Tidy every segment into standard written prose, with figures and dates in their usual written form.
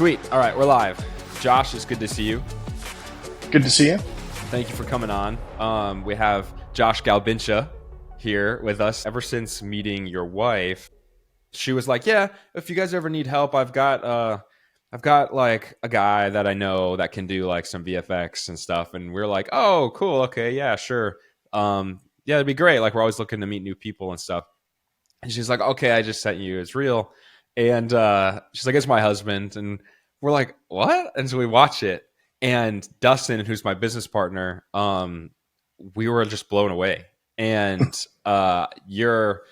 Sweet. All right, we're live. Josh, it's good to see you. Good to see you. Thank you for coming on. We have Josh Galbincea here with us. Ever since meeting your wife, she was like, "Yeah, if you guys ever need help, I've got like a guy that I know that can do like some VFX and stuff." And we're like, "Oh, cool. Okay, yeah, sure. Yeah, it'd be great. Like we're always looking to meet new people and stuff." And she's like, "Okay, I just sent you. It's real." And she's like, "It's my husband." And we're like, "What?" And so we watch it. And Dustin, who's my business partner, we were just blown away. And you're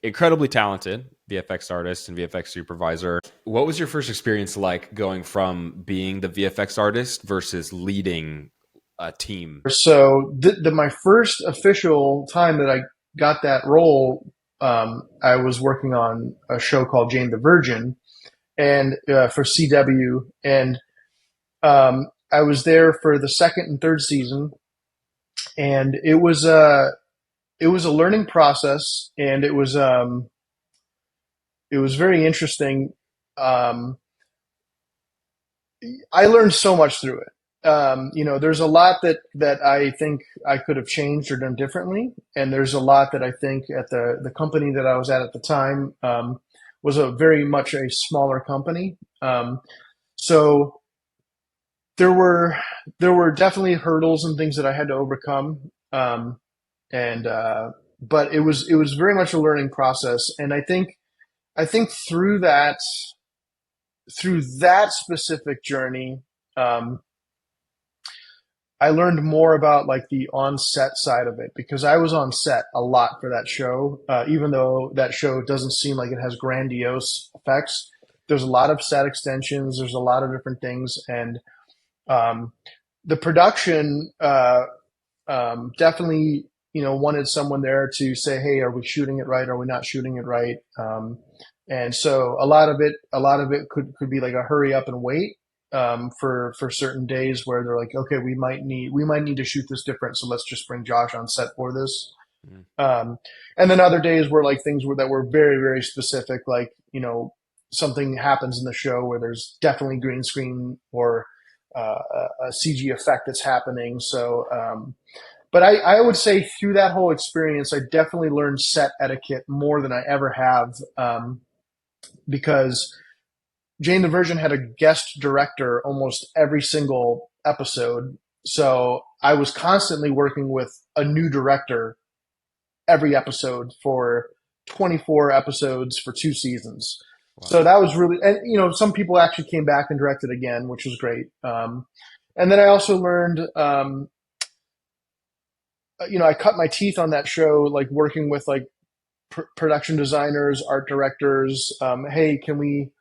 incredibly talented VFX artist and VFX supervisor. What was your first experience like going from being the VFX artist versus leading a team? So my first official time that I got that role, I was working on a show called Jane the Virgin, and for CW, and I was there for the second and third season, and it was a learning process, and it was very interesting. I learned so much through it. There's a lot that I think I could have changed or done differently, and there's a lot that I think at the company that I was at the time was a very much a smaller company. So there were definitely hurdles and things that I had to overcome, and but it was very much a learning process, and I think through that specific journey. I learned more about like the on-set side of it because I was on set a lot for that show. Even though that show doesn't seem like it has grandiose effects, there's a lot of set extensions. There's a lot of different things, and the production definitely wanted someone there to say, "Hey, are we shooting it right? Are we not shooting it right?" And so a lot of it could be like a hurry up and wait. For certain days where they're like, okay, we might need to shoot this different, so let's just bring Josh on set for this. And then other days where like things that were very, very specific, like something happens in the show where there's definitely green screen or a CG effect that's happening. So, but I would say through that whole experience, I definitely learned set etiquette more than I ever have, because Jane the Virgin had a guest director almost every single episode. So I was constantly working with a new director every episode for 24 episodes for 2 seasons. Wow. So that was really, and some people actually came back and directed again, which was great. And then I also learned, I cut my teeth on that show, like working with like production designers, art directors. Hey, can we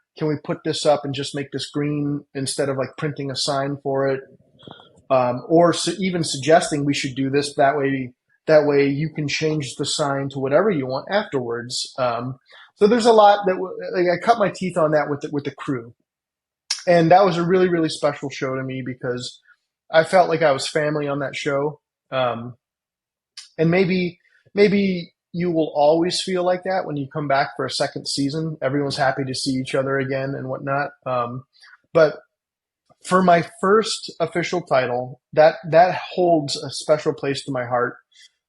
put this up and just make this green instead of like printing a sign for it? Or even suggesting we should do this that way you can change the sign to whatever you want afterwards. So there's a lot that like, I cut my teeth on that with the crew. And that was a really, really special show to me because I felt like I was family on that show. And maybe you will always feel like that when you come back for a second season. Everyone's happy to see each other again and whatnot. But for my first official title, that holds a special place to my heart.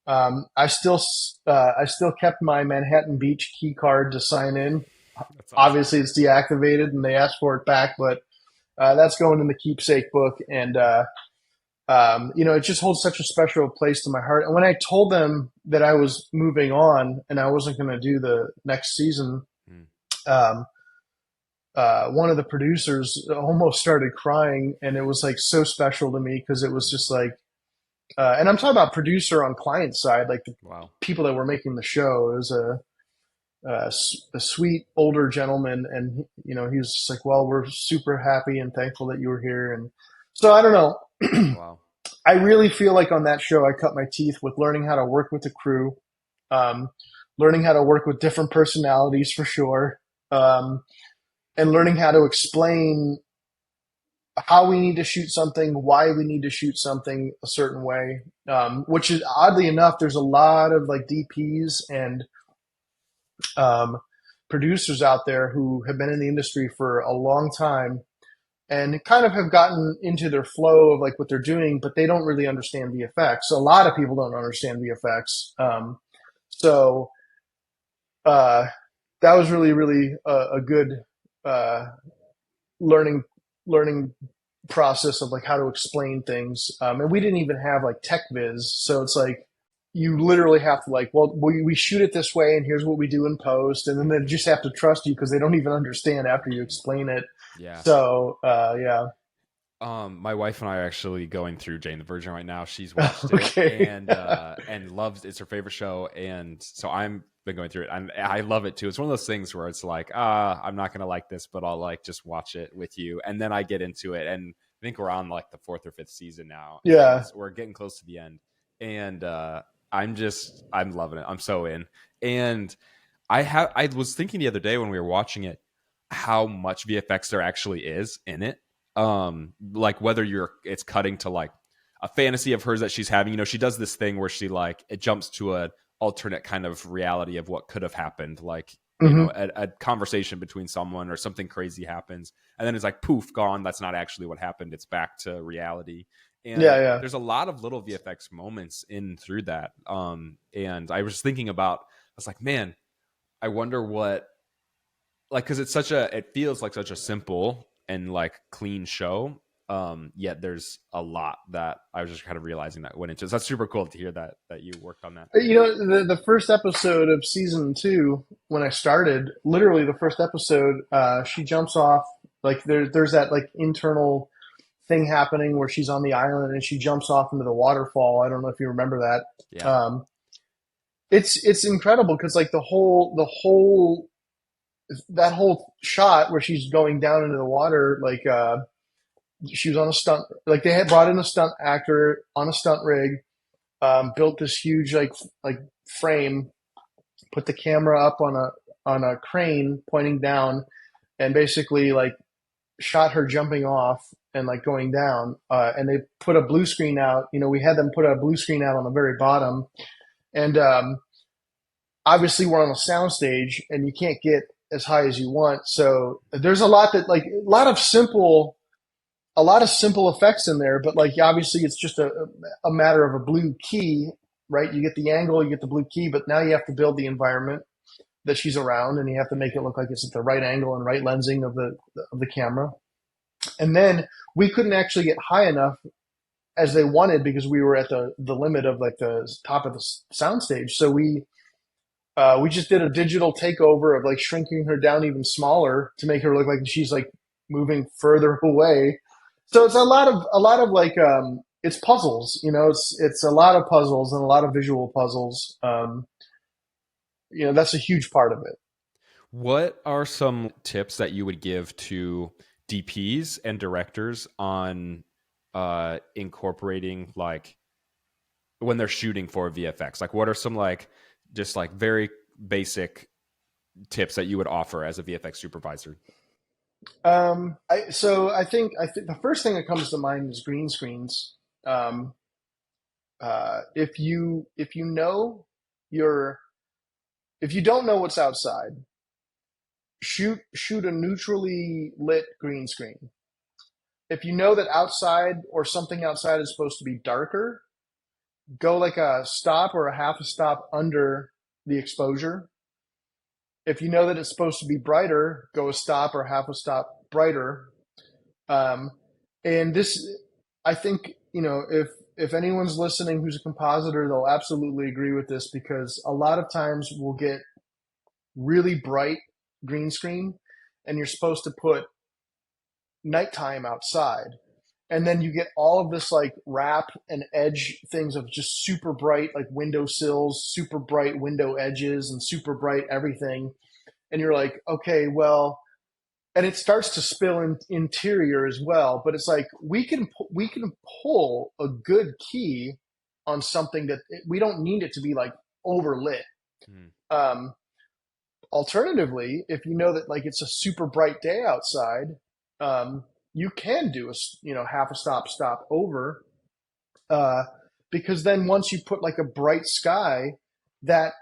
I still kept my Manhattan Beach key card to sign in. Awesome. Obviously, it's deactivated, and they asked for it back, but that's going in the keepsake book. And it just holds such a special place to my heart. And when I told them that I was moving on and I wasn't going to do the next season, one of the producers almost started crying, and it was like so special to me because it was just like, and I'm talking about producer on client side, like the people that were making the show. It was a sweet older gentleman, and he was just like, "Well, we're super happy and thankful that you were here." And so I don't know. Wow. I really feel like on that show, I cut my teeth with learning how to work with the crew, learning how to work with different personalities for sure, and learning how to explain how we need to shoot something, why we need to shoot something a certain way, which is oddly enough, there's a lot of like DPs and producers out there who have been in the industry for a long time and kind of have gotten into their flow of like what they're doing, but they don't really understand VFX. So a lot of people don't understand VFX. So uh, that was really, really a good uh, learning learning process of like how to explain things. And we didn't even have like tech viz, so it's like you literally have to like, well, we shoot it this way, and here's what we do in post, and then they just have to trust you because they don't even understand after you explain it. Yeah. So yeah, My wife and I are actually going through Jane the Virgin right now. She's watched it okay, and loves it's her favorite show, and so I'm been going through it. I love it too. It's one of those things where it's like, I'm not gonna like this, but I'll like just watch it with you, and then I get into it, and I think we're on like the fourth or fifth season now, and yeah. we're getting close to the end, and I'm loving it. I'm so in, and I was thinking the other day when we were watching it how much VFX there actually is in it, like whether it's cutting to like a fantasy of hers that she's having. She does this thing where she like it jumps to a alternate kind of reality of what could have happened, like Hmm. a conversation between someone or something crazy happens, and then it's like poof, gone. That's not actually what happened. It's back to reality. Yeah, And yeah. there's a lot of little VFX moments in through that. And I was thinking about, I was like, man, I wonder what, like, because it feels like such a simple and like clean show, yet there's a lot that I was just kind of realizing that went into it. So that's super cool to hear that you worked on that. The first episode of season two, when I started, literally the first episode, she jumps off. Like there's that like internal thing happening where she's on the island and she jumps off into the waterfall. I don't know if you remember that. Yeah. It's incredible because like the whole that whole shot where she's going down into the water, like she was on a stunt, like they had brought in a stunt actor on a stunt rig, built this huge like frame, put the camera up on a crane pointing down, and basically like shot her jumping off and like going down. And they put a blue screen out. We had them put a blue screen out on the very bottom, and obviously we're on a sound stage, and you can't get as high as you want. So there's a lot that like a lot of simple effects in there, but like obviously it's just a matter of a blue key, right? You get the angle, you get the blue key, but now you have to build the environment that she's around, and you have to make it look like it's at the right angle and right lensing of the camera. And then we couldn't actually get high enough as they wanted because we were at the limit of like the top of the soundstage. So we just did a digital takeover of like shrinking her down even smaller to make her look like she's like moving further away. So it's a lot of like it's puzzles. It's a lot of puzzles and a lot of visual puzzles. That's a huge part of it. What are some tips that you would give to DPs and directors on incorporating like when they're shooting for VFX? Like, what are some like just like very basic tips that you would offer as a VFX supervisor? I think the first thing that comes to mind is green screens. Um, if you know your if you don't know what's outside, shoot a neutrally lit green screen. If you know that outside or something outside is supposed to be darker, go like a stop or a half a stop under the exposure. If you know that it's supposed to be brighter, go a stop or half a stop brighter. Um, and this, I think, if anyone's listening who's a compositor, they'll absolutely agree with this because a lot of times we'll get really bright green screen, and you're supposed to put nighttime outside. And then you get all of this like wrap and edge things of just super bright, like window sills, super bright window edges, and super bright everything. And you're like, okay, well, and it starts to spill in interior as well. But it's like we can pull a good key on something that we don't need it to be like overlit. Hmm. Um, Alternatively, if you know that like it's a super bright day outside, you can do half a stop over, uh, because then once you put like a bright sky, that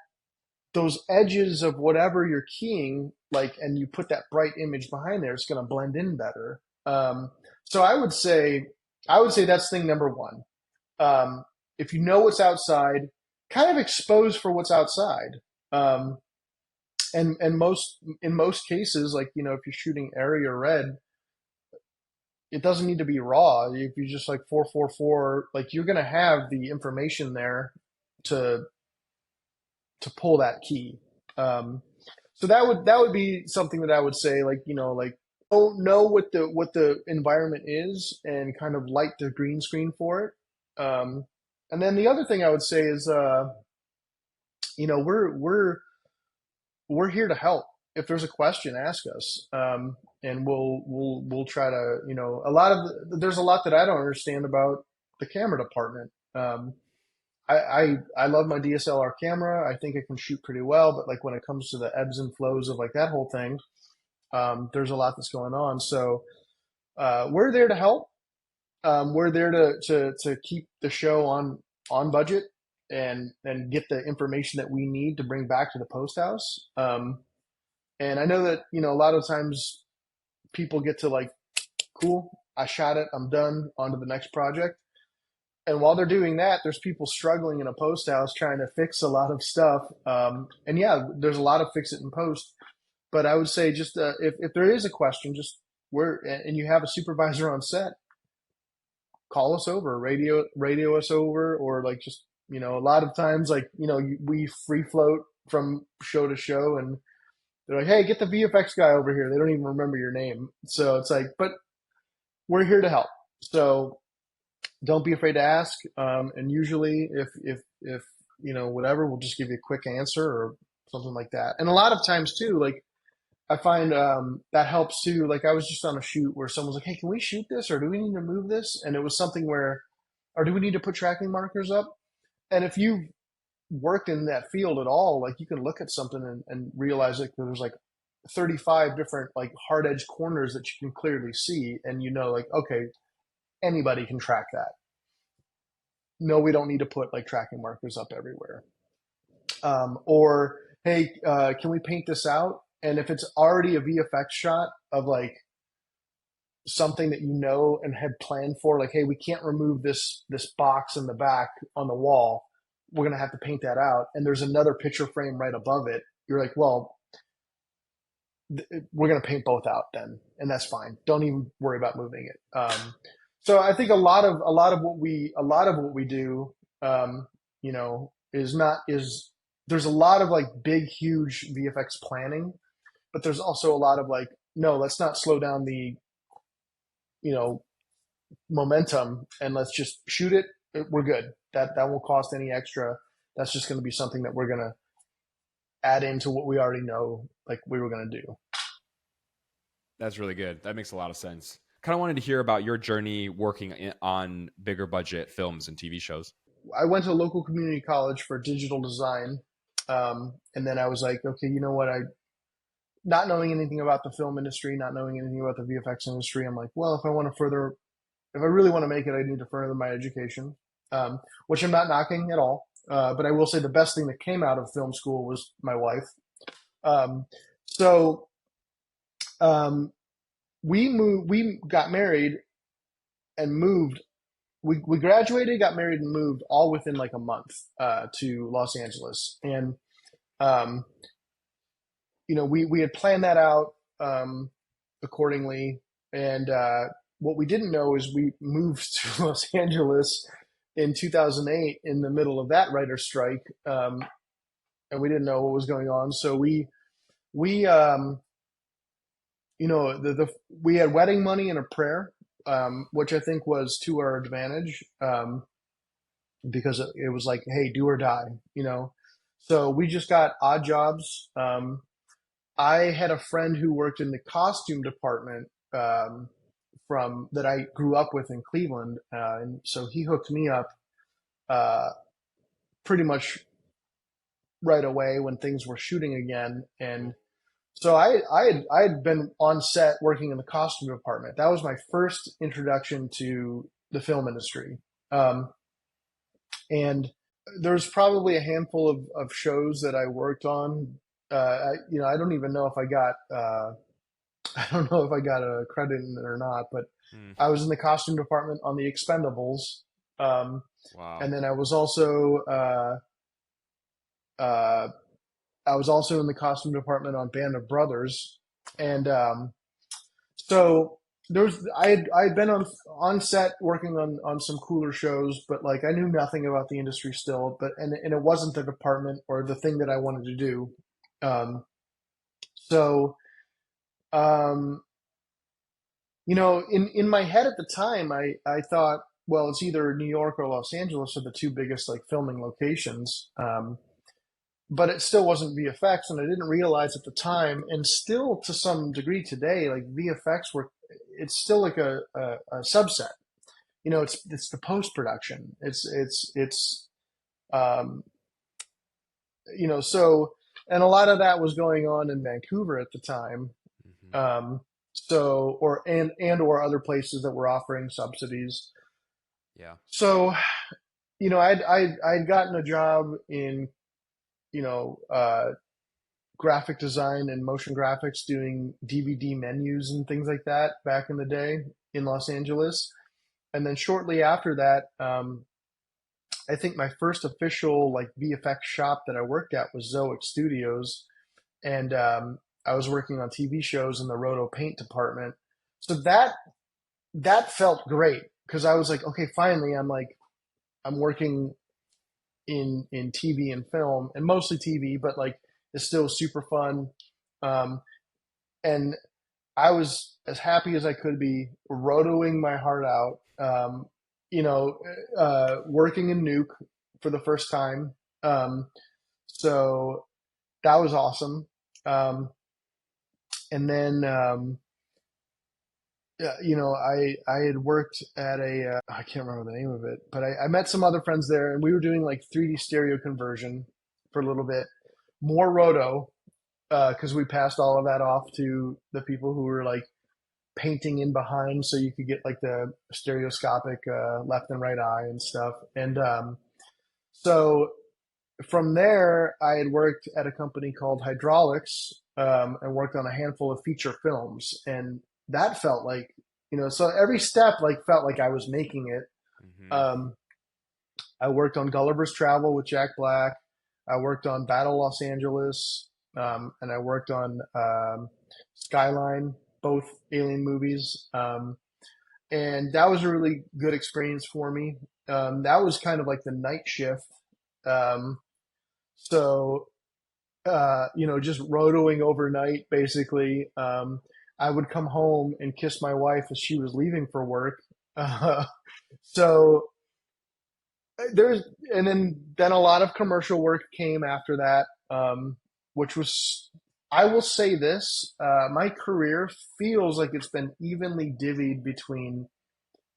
those edges of whatever you're keying, like, and you put that bright image behind there, it's going to blend in better. Um, so I would say that's thing number one. Um, if you know what's outside, kind of expose for what's outside. Um, and in most cases, like if you're shooting area red, it doesn't need to be raw. If you just like 444, like you're gonna have the information there to pull that key. Um, so that would be something that I would say, like like know what the environment is and kind of light the green screen for it. And then the other thing I would say is, we're here to help. If there's a question, ask us, and we'll try to. There's a lot that I don't understand about the camera department. I love my DSLR camera. I think it can shoot pretty well, but like when it comes to the ebbs and flows of like that whole thing, there's a lot that's going on. So we're there to help. We're there to keep the show on budget and get the information that we need to bring back to the post house. And I know that a lot of times people get to like, cool, I shot it, I'm done, on to the next project. And while they're doing that, there's people struggling in a post house trying to fix a lot of stuff. And yeah, there's a lot of fix it in post. But I would say just if there is a question, just and you have a supervisor on set, call us over, radio us over, or like just a lot of times like we free float from show to show, and they're like, hey, get the VFX guy over here. They don't even remember your name, so it's like, but we're here to help. So don't be afraid to ask. And usually, if whatever, we'll just give you a quick answer or something like that. And a lot of times too, like I find that helps too. Like I was just on a shoot where someone's like, "Hey, can we shoot this, or do we need to move this?" And it was something where, or do we need to put tracking markers up? And if you've worked in that field at all, like you can look at something and realize like there's like 35 different like hard edge corners that you can clearly see, and like, okay, anybody can track that. No, we don't need to put like tracking markers up everywhere. Or hey, can we paint this out? And if it's already a VFX shot of like something that and had planned for, like, hey, we can't remove this box in the back on the wall. We're gonna have to paint that out. And there's another picture frame right above it. You're like, well, we're gonna paint both out then, and that's fine. Don't even worry about moving it. So I think a lot of what we do, is there's a lot of like big, huge VFX planning, but there's also a lot of like, no, let's not slow down the you know momentum, and let's just shoot it. We're good. That won't cost any extra. That's just going to be something that we're going to add into what we already know, like we were going to do. That's really good. That makes a lot of sense. Kind of wanted to hear about your journey working on bigger budget films and TV shows. I went to a local community college for digital design, and then I was like, okay, you know what? I not knowing anything about the film industry, not knowing anything about the VFX industry, I'm like, well, if I really want to make it, I need to further my education, which I'm not knocking at all. But I will say the best thing that came out of film school was my wife. Um, so um, we got married and moved. We graduated, got married, and moved all within like a month to Los Angeles. And um, we had planned that out accordingly. And what we didn't know is we moved to Los Angeles in 2008 in the middle of that writer's strike, and we didn't know what was going on. So we we had wedding money and a prayer, which I think was to our advantage, because it was like, hey, do or die. So we just got odd jobs. I had a friend who worked in the costume department, from that I grew up with in Cleveland, and so he hooked me up uh, pretty much right away when things were shooting again. And so I had been on set working in the costume department. That was my first introduction to the film industry. And there's probably a handful of shows that I worked on. I don't even know if I got I don't know if I got a credit in it or not, but Hmm. I was in the costume department on the Expendables. Um, Wow. and then uh, I was also in the costume department on Band of Brothers. Wow. And so I had been on set working on some cooler shows, but like I knew nothing about the industry still. And it wasn't the department or the thing that I wanted to do. So um, in my head at the time, I thought, well, it's either New York or Los Angeles are the two biggest like filming locations. But it still wasn't VFX, and I didn't realize at the time, and still to some degree today, like VFX work, it's still like a subset. It's the post production. It's um, so, and a lot of that was going on in Vancouver at the time. Hmm. Um, so or other places that were offering subsidies. Yeah. So, I'd gotten a job in you know graphic design and motion graphics doing DVD menus and things like that back in the day in Los Angeles. And then shortly after that, I think my first official like VFX shop that I worked at was Voke Studios, and I was working on TV shows in the roto paint department. So that felt great because I was like, okay, finally, I'm working in TV and film, and mostly TV, but like it's still super fun. Um, and I was as happy as I could be, rotoing my heart out. You know, Working in Nuke for the first time. Um, so that was awesome. Um, and then I had worked at I can't remember the name of it, but I met some other friends there, and we were doing like 3D stereo conversion for a little bit, more roto because we passed all of that off to the people who were like painting in behind so you could get like the stereoscopic left and right eye and stuff. And so from there, I had worked at a company called Hydraulics and worked on a handful of feature films. And that felt like, so every step like felt like I was making it. Hmm. Um, I worked on Gulliver's Travel with Jack Black. I worked on Battle Los Angeles, and I worked on Skyline, both Alien movies. And that was a really good experience for me. That was kind of like the night shift. Um, so, just rotoing overnight, basically. I would come home and kiss my wife as she was leaving for work. Uh, so there's, and then a lot of commercial work came after that, which was, I will say this, my career feels like it's been evenly divvied between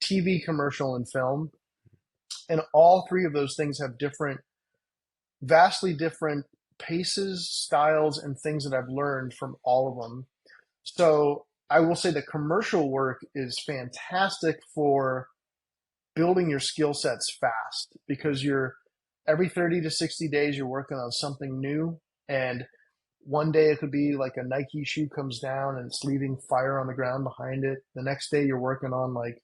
TV, commercial, and film. And all three of those things have vastly different paces, styles, and things that I've learned from all of them. So I will say the commercial work is fantastic for building your skill sets fast because you're every 30 to 60 days you're working on something new. And one day it could be like a Nike shoe comes down and it's leaving fire on the ground behind it. The next day you're working on like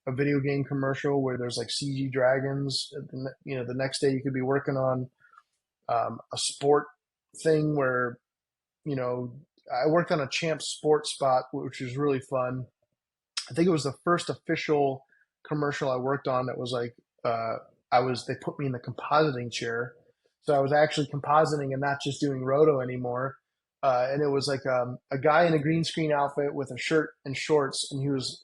a video game commercial where there's like CG dragons. The next day you could be working on a sport thing where you know I worked on a champ sports spot, which was really fun. I think it was the first official commercial I worked on that was like uh, they put me in the compositing chair, so I was actually compositing and not just doing roto anymore. And it was like a guy in a green screen outfit with a shirt and shorts, and he was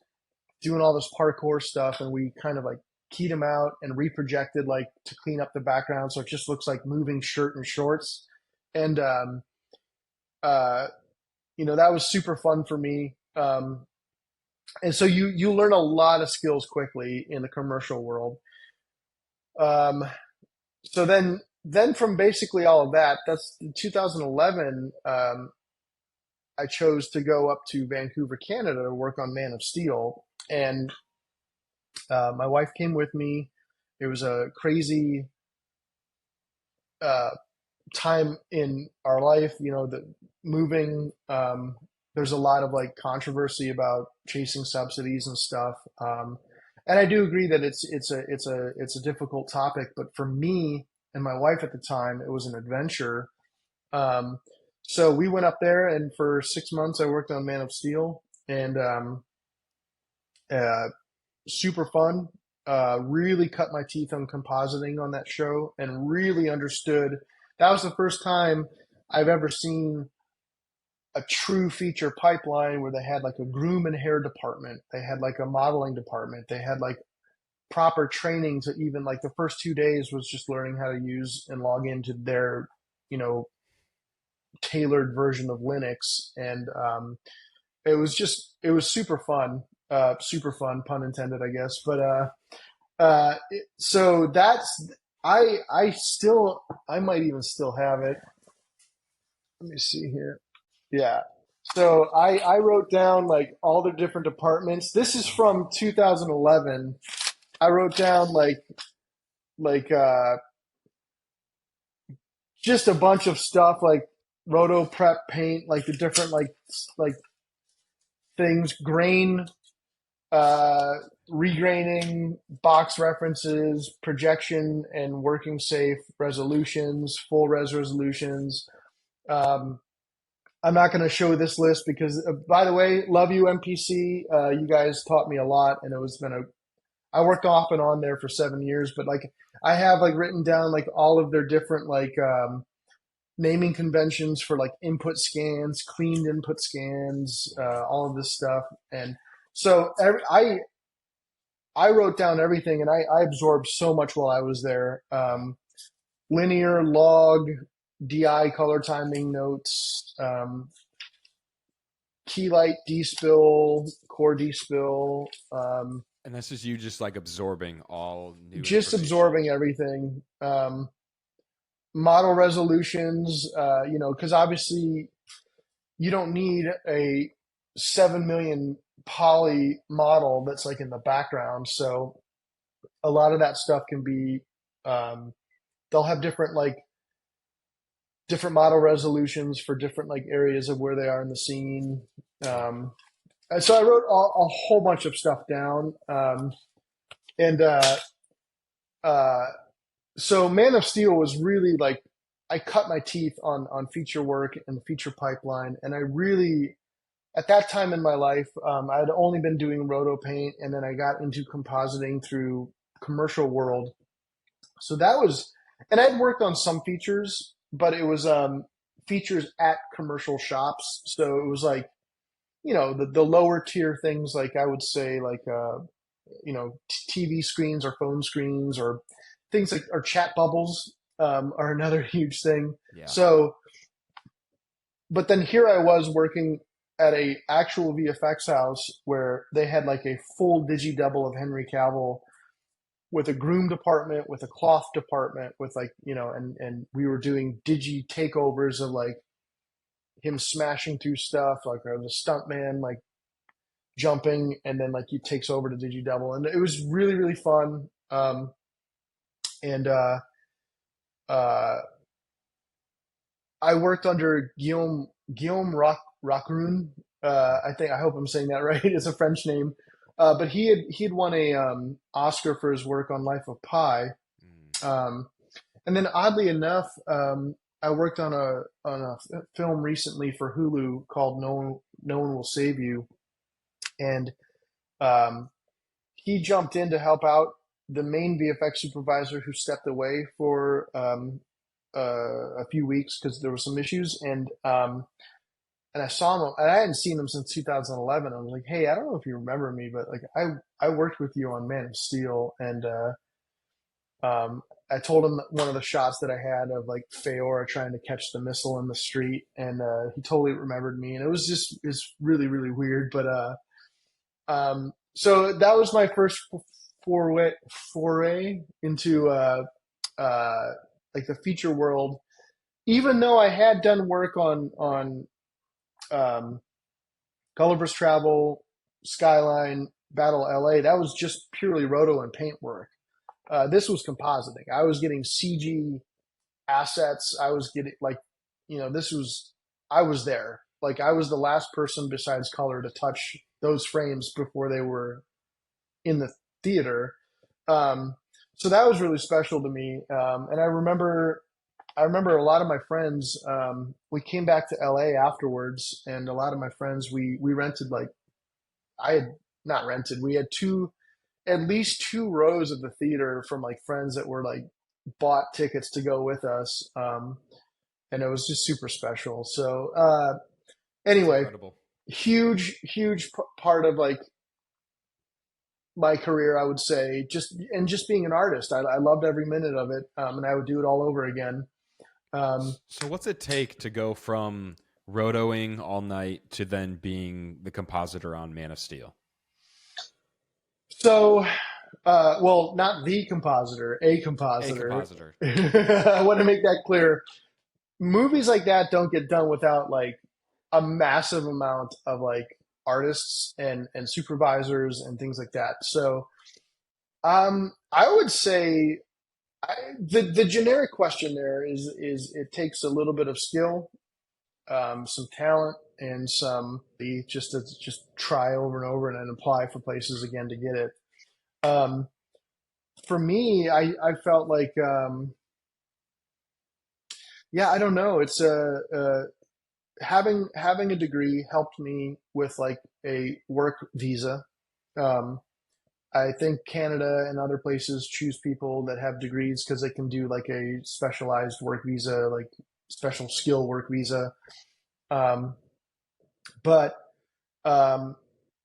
doing all this parkour stuff, and we kind of like keyed him out and reprojected like to clean up the background so it just looks like moving shirt and shorts. And uh, that was super fun for me. And so you learn a lot of skills quickly in the commercial world. Um, so then from basically all of that, that's in 2011. I chose to go up to Vancouver, Canada, to work on Man of Steel, and my wife came with me. It was a crazy uh, time in our life, the moving, there's a lot of like controversy about chasing subsidies and stuff. And I do agree that it's a difficult topic, but for me and my wife at the time, it was an adventure. Um, so we went up there, and for 6 months, I worked on Man of Steel, and uh, super fun. Really cut my teeth on compositing on that show, and really understood. That was the first time I've ever seen a true feature pipeline where they had like a groom and hair department, they had like a modeling department, they had like proper training to even like the first 2 days was just learning how to use and log into their, you know, tailored version of Linux. And it was super fun, pun intended, I guess. But so that's, I might even still have it. Let me see here. Yeah. So I wrote down like all the different departments. This is from 2011. I wrote down like just a bunch of stuff like roto prep paint, like the different like things, grain, uh, regraining, box references, projection and working safe resolutions, full res resolutions. Um, I'm not going to show this list because, by the way, love you MPC. You guys taught me a lot, and it was been a. I worked off and on there for 7 years, but like I have like written down like all of their different like naming conventions for like input scans, cleaned input scans, all of this stuff, and so I wrote down everything, and I absorbed so much while I was there. Linear, log, DI color timing notes. Key light despill, core despill, And this is you just like absorbing all new just information. absorbing everything. Model resolutions, because obviously you don't need a 7 million poly model that's like in the background. So a lot of that stuff can be, um, they'll have different model resolutions for different like areas of where they are in the scene. Yeah. Um, and so I wrote a whole bunch of stuff down. And uh, so Man of Steel was really like I cut my teeth on feature work and the feature pipeline, and I really at that time in my life I had only been doing roto paint, and then I got into compositing through commercial world. So that was, and I'd worked on some features, but it was features at commercial shops. So it was like the lower tier things, like I would say like TV screens or phone screens or things like or chat bubbles are another huge thing. Yeah. So, but then here I was working at a actual VFX house where they had like a full digi double of Henry Cavill with a groom department, with a cloth department, with like and we were doing digi takeovers of like him smashing through stuff, like I was a stunt man, like jumping, and then like he takes over to digi double, and it was really really fun. And uh, I worked under Guillaume Racroon. I hope I'm saying that right. It's a French name, but he had won a Oscar for his work on Life of Pi. Mm. And then oddly enough, I worked on a film recently for Hulu called No One Will Save You, and um, he jumped in to help out the main VFX supervisor who stepped away for a few weeks because there were some issues, and I saw him, and I hadn't seen him since 2011. I was like, hey, I don't know if you remember me, but like I worked with you on Man of Steel, and I told him one of the shots that I had of like Feora trying to catch the missile in the street, and he totally remembered me, and it's really really weird, but so that was my first foray into uh, like the feature world. Even though I had done work on um, Gulliver's Travel, Skyline, Battle LA, that was just purely roto and paint work. This was compositing. I was getting CG assets. I was getting like, this was I was there. like I was the last person besides color to touch those frames before they were in the theater. Um, so that was really special to me. And I remember a lot of my friends. We came back to LA afterwards, and a lot of my friends we rented like I had not rented. We had at least two rows of the theater from like friends that were like bought tickets to go with us. And it was just super special. So That's anyway, incredible. huge part of like my career, I would say, just being an artist. I loved every minute of it, and I would do it all over again. Um, So what's it take to go from rotoing all night to then being the compositor on Man of Steel? so, well, not the compositor, a A compositor. compositor. I want to make that clear. Movies like that don't get done without like a massive amount of like artists and supervisors and things like that. So, I would say the generic question there is it takes a little bit of skill, some talent, and some just try over and over and then apply for places again to get it. Um, for me, I felt like yeah, I don't know. It's having a degree helped me with like a work visa. Um, I think Canada and other places choose people that have degrees because they can do like a specialized work visa, like special skill work visa. Um, but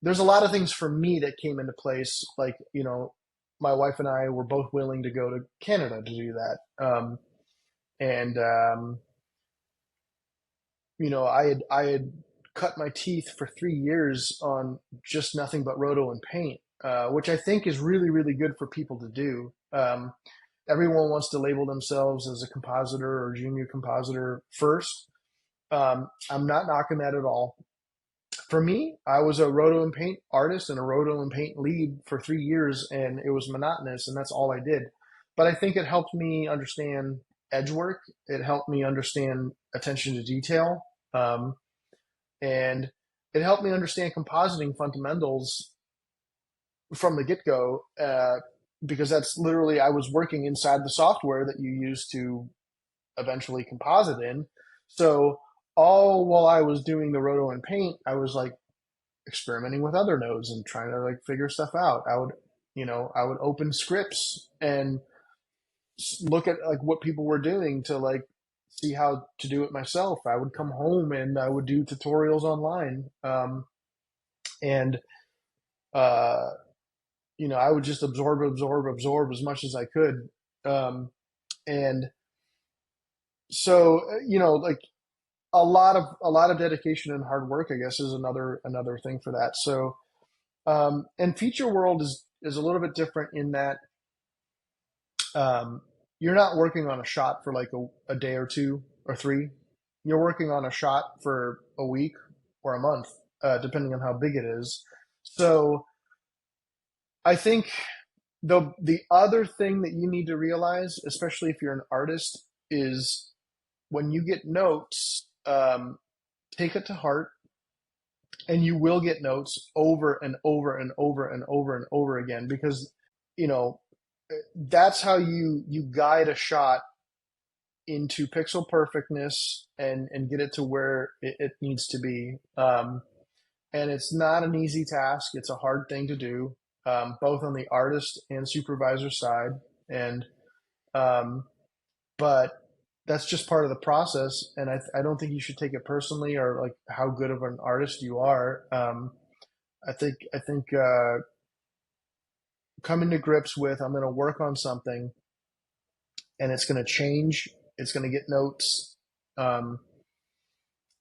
there's a lot of things for me that came into place. Like, my wife and I were both willing to go to Canada to do that. And I had cut my teeth for 3 years on just nothing but roto and paint, which I think is really, really good for people to do. Everyone wants to label themselves as a compositor or junior compositor first. I'm not knocking that at all. For me, I was a roto and paint artist and a roto and paint lead for 3 years, and it was monotonous, and that's all I did. But I think it helped me understand edge work. It helped me understand attention to detail, and it helped me understand compositing fundamentals from the get go. Because that's literally I was working inside the software that you use to eventually composite in. So all while I was doing the roto and paint, I was like experimenting with other nodes and trying to like figure stuff out. I would open scripts and look at like what people were doing to like see how to do it myself. I would come home and I would do tutorials online. And uh, I would just absorb as much as I could. And so, like a lot of dedication and hard work, I guess, is another thing for that. So, and feature world is a little bit different in that um, you're not working on a shot for like a day or two or three. You're working on a shot for a week or a month, depending on how big it is. So I think the other thing that you need to realize, especially if you're an artist, is when you get notes, take it to heart, and you will get notes over and over and over and over and over again because you know that's how you guide a shot into pixel perfectness and get it to where it needs to be. And it's not an easy task. It's a hard thing to do, both on the artist and supervisor side. And but that's just part of the process. And I don't think you should take it personally or like how good of an artist you are. I think coming to grips with I'm going to work on something and it's going to change. It's going to get notes. Um,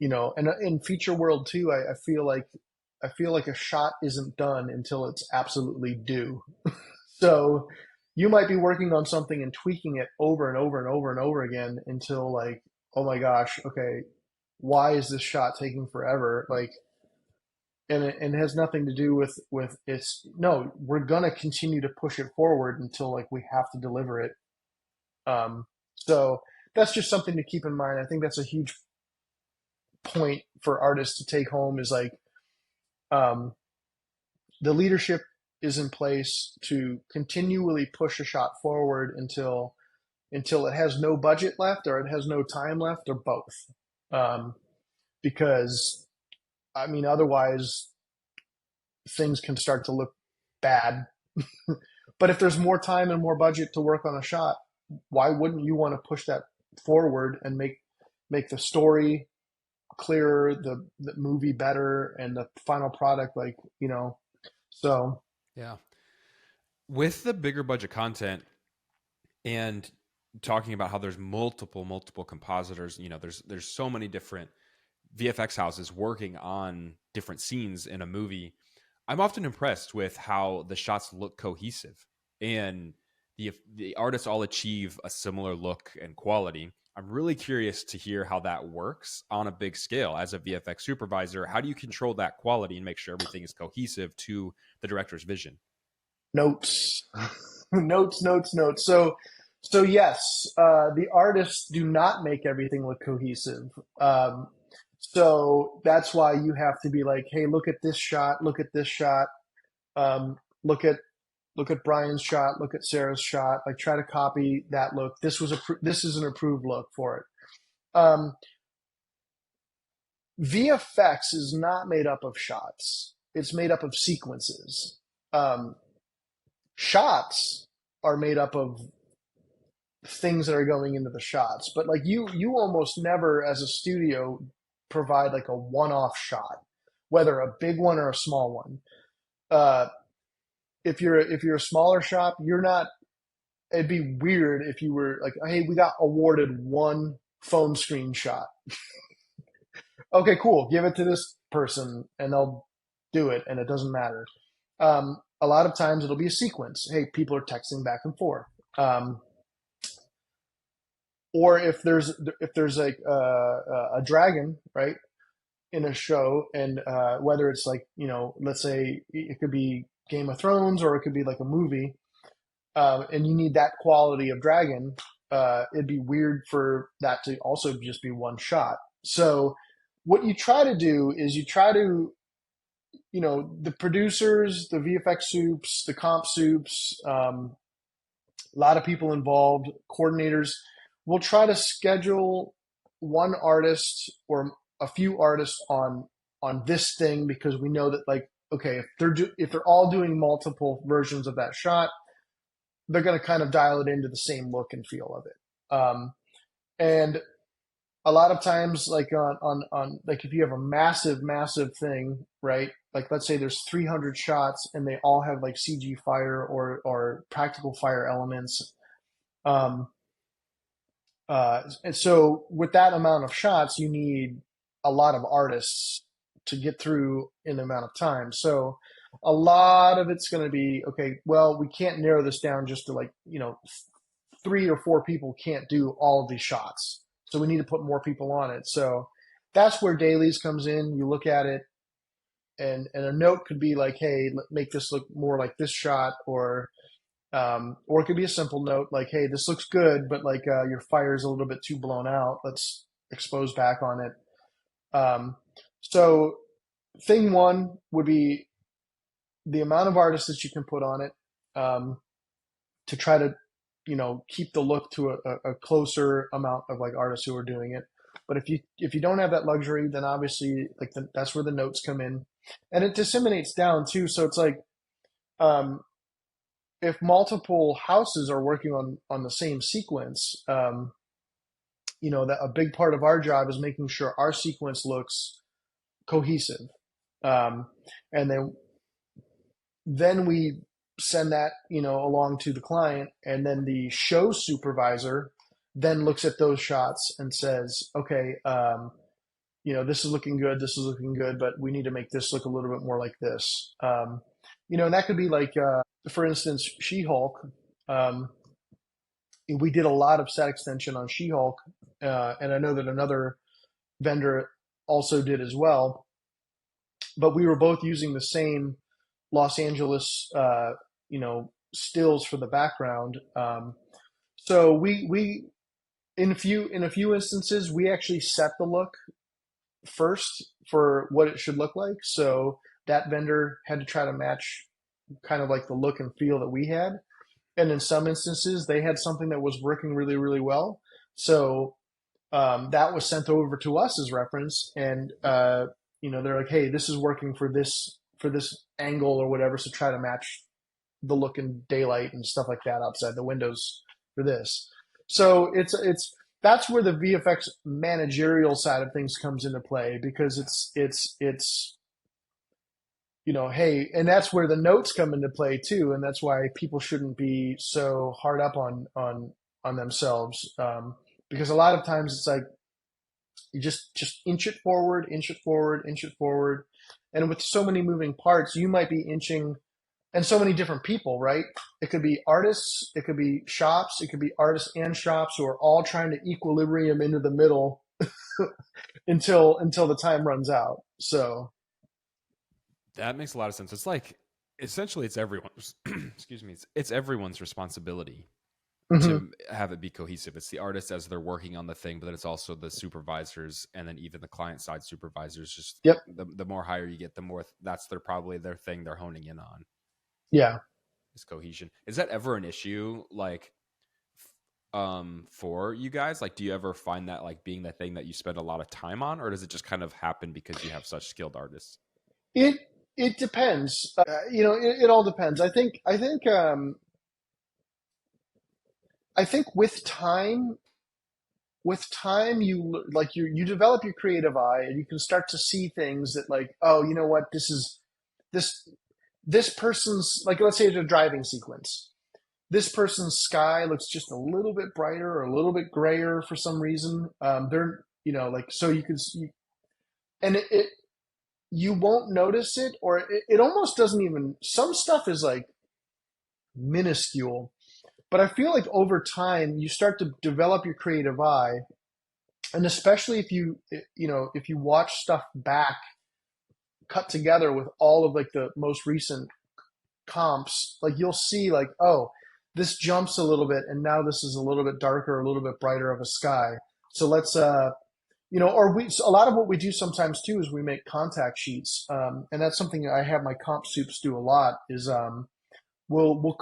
and in feature world too, I feel like a shot isn't done until it's absolutely due. So you might be working on something and tweaking it over and over and over and over again until like, oh my gosh, okay, why is this shot taking forever? Like, and it has nothing to do with it's no, we're gonna continue to push it forward until like we have to deliver it. So that's just something to keep in mind. I think that's a huge point for artists to take home is like, um, the leadership is in place to continually push a shot forward until it has no budget left or it has no time left or both. Um, because I mean, otherwise things can start to look bad. But if there's more time and more budget to work on a shot, why wouldn't you want to push that forward and make the story clearer, the movie better, and the final product like, so Yeah. With the bigger budget content and talking about how there's multiple compositors, there's so many different VFX houses working on different scenes in a movie. I'm often impressed with how the shots look cohesive and the artists all achieve a similar look and quality. I'm really curious to hear how that works on a big scale as a VFX supervisor. How do you control that quality and make sure everything is cohesive to the director's vision? notes, notes. So yes, the artists do not make everything look cohesive. So that's why you have to be like, hey, look at this shot, look at this shot, um, look at look at Brian's shot, look at Sarah's shot, like try to copy that look. This is an approved look for it. Um, VFX is not made up of shots; it's made up of sequences. Um, Shots are made up of things that are going into the shots, but like you almost never as a studio provide like a one-off shot, whether a big one or a small one. Uh, if you're a smaller shop, you're not. It'd be weird if you were like, hey, we got awarded one phone screen shot. Okay, cool. Give it to this person and they'll do it, and it doesn't matter. A lot of times it'll be a sequence. Hey, people are texting back and forth. Um, or if there's like a dragon, right, in a show, and whether it's like, let's say it could be Game of Thrones or it could be like a movie, and you need that quality of dragon, it'd be weird for that to also just be one shot. So what you try to do is you try to, the producers, the VFX soups, the comp soups, a lot of people involved, coordinators, will try to schedule one artist or a few artists on this thing, because we know that, like, okay, if they're all doing multiple versions of that shot, they're going to kind of dial it into the same look and feel of it. And a lot of times, like on like if you have a massive thing, right? Like let's say there's 300 shots and they all have like CG fire or practical fire elements. Um, and so with that amount of shots, you need a lot of artists to get through in the amount of time. So a lot of it's going to be, okay, well, we can't narrow this down just to like, 3 or 4 people can't do all of these shots. So we need to put more people on it. So that's where dailies comes in. You look at it, and a note could be like, hey, make this look more like this shot, or it could be a simple note like, hey, this looks good, but like your fire is a little bit too blown out. Let's expose back on it. So thing one would be the amount of artists that you can put on it, to try to, keep the look to a closer amount of like artists who are doing it. But if you don't have that luxury, then obviously like that's where the notes come in, and it disseminates down too. So it's like, um, if multiple houses are working on the same sequence, that a big part of our job is making sure our sequence looks cohesive, um, and then we send that, along to the client, and then the show supervisor then looks at those shots and says, okay, this is looking good, this is looking good, but we need to make this look a little bit more like this. And that could be like, for instance, She-Hulk. Um, we did a lot of set extension on She-Hulk, and I know that another vendor also did as well. But we were both using the same Los Angeles, stills for the background. So we in a few instances we actually set the look first for what it should look like. So that vendor had to try to match kind of like the look and feel that we had. And in some instances, they had something that was working really, really well. So that was sent over to us as reference, and they're like, "Hey, this is working for this angle or whatever, so try to match the look in daylight and stuff like that outside the windows for this." So it's that's where the VFX managerial side of things comes into play, because it's hey, and that's where the notes come into play too, and that's why people shouldn't be so hard up on themselves, because a lot of times it's like you just inch it forward, inch it forward, inch it forward, and with so many moving parts, you might be inching, and so many different people, right? It could be artists, it could be shops, it could be artists and shops who are all trying to equilibrium into the middle until the time runs out. So That makes a lot of sense. It's like essentially it's everyone's excuse me, it's everyone's responsibility mhm. to have it be cohesive. It's the artist as they're working on the thing, but then it's also the supervisors and then even the client side supervisors. Just Yep. the more higher you get, the more that's probably their thing they're honing in on Yeah. is cohesion. Is that ever an issue like for you guys? Like, do you ever find that like being the thing that you spend a lot of time on, or does it just kind of happen because you have such skilled artists? It it depends. It all depends. I think with time you develop your creative eye, and you can start to see things that, like, oh, you know what, this this person's, like, let's say it's a driving sequence. This person's sky looks just a little bit brighter or a little bit grayer for some reason. They're like, so you can see, and it you won't notice it, or it almost doesn't even. Some stuff is like minuscule, but I feel like over time you start to develop your creative eye, and especially if you watch stuff back cut together with all of like the most recent comps, like you'll see like, oh, this jumps a little bit, and now this is a little bit darker, a little bit brighter of a sky. So let's or we so a lot of what we do sometimes too is we make contact sheets, and that's something I have my comp soups do a lot. Is we'll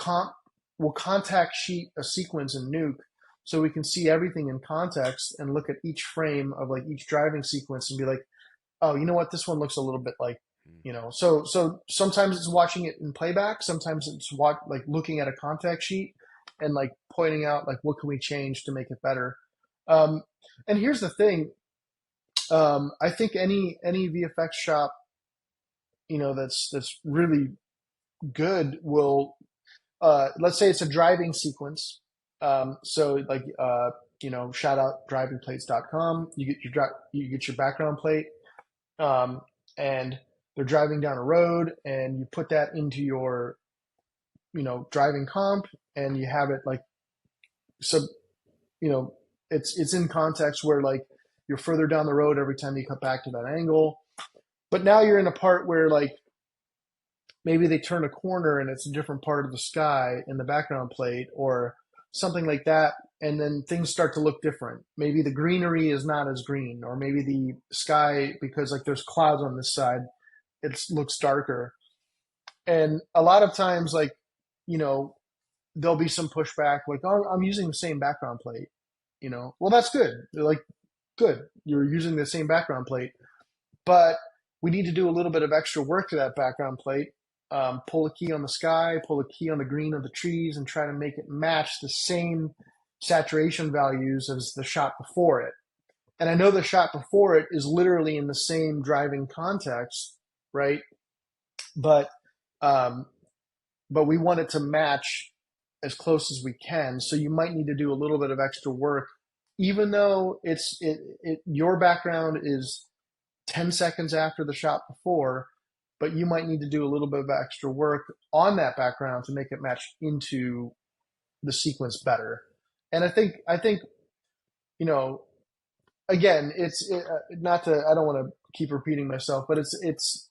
contact sheet a sequence in Nuke, so we can see everything in context and look at each frame of like each driving sequence and be like, oh, you know what, this one looks a little bit like, so sometimes it's watching it in playback, sometimes it's like looking at a contact sheet and like pointing out like what can we change to make it better. Um, and here's the thing, I think any VFX shop that's really good will, let's say it's a driving sequence. So like, shout out drivingplates.com. You get your background plate, and they're driving down a road, and you put that into your, driving comp, and you have it like, so, you know, it's in context where like you're further down the road every time you cut back to that angle. But now you're in a part where like maybe they turn a corner and it's a different part of the sky in the background plate or something like that. And then things start to look different. Maybe the greenery is not as green, or maybe the sky, because like there's clouds on this side, it looks darker. And a lot of times, like, you know, there'll be some pushback, like, oh, I'm using the same background plate. Well, that's good. They're like, good, you're using the same background plate, but we need to do a little bit of extra work to that background plate. Pull a key on the sky, pull a key on the green of the trees, and try to make it match the same saturation values as the shot before it. And I know the shot before it is literally in the same driving context, right? But um, but we want it to match as close as we can. So you might need to do a little bit of extra work, even though your background is 10 seconds after the shot before, but you might need to do a little bit of extra work on that background to make it match into the sequence better. And I think, you know, again, not to, I don't want to keep repeating myself, but it's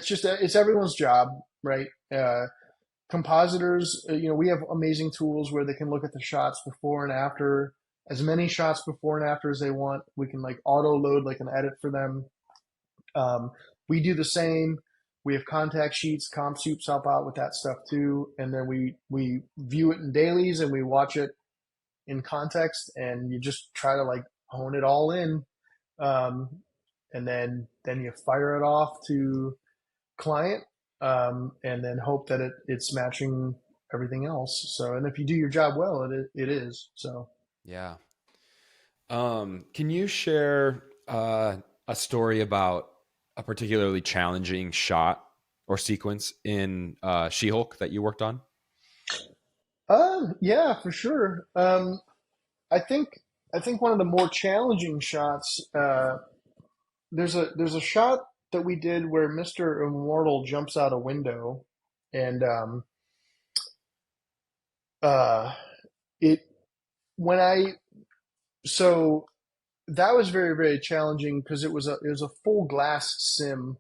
just, it's everyone's job, right? Compositors, we have amazing tools where they can look at the shots before and after, as many shots before and after as they want. We can like auto load like an edit for them. Um, we do the same. We have contact sheets. Comp soups help out with that stuff too. And then we view it in dailies and we watch it in context. And you just try to like hone it all in, um, and then you fire it off to client, and then hope that it's matching everything else. So, and if you do your job well, it is. So, Yeah. Can you share a story about a particularly challenging shot or sequence in She-Hulk that you worked on? yeah, for sure. I think I think one of the more challenging shots. There's a shot that we did where Mister Immortal jumps out a window, and uh, it when I so that was very very challenging because it was a full glass sim,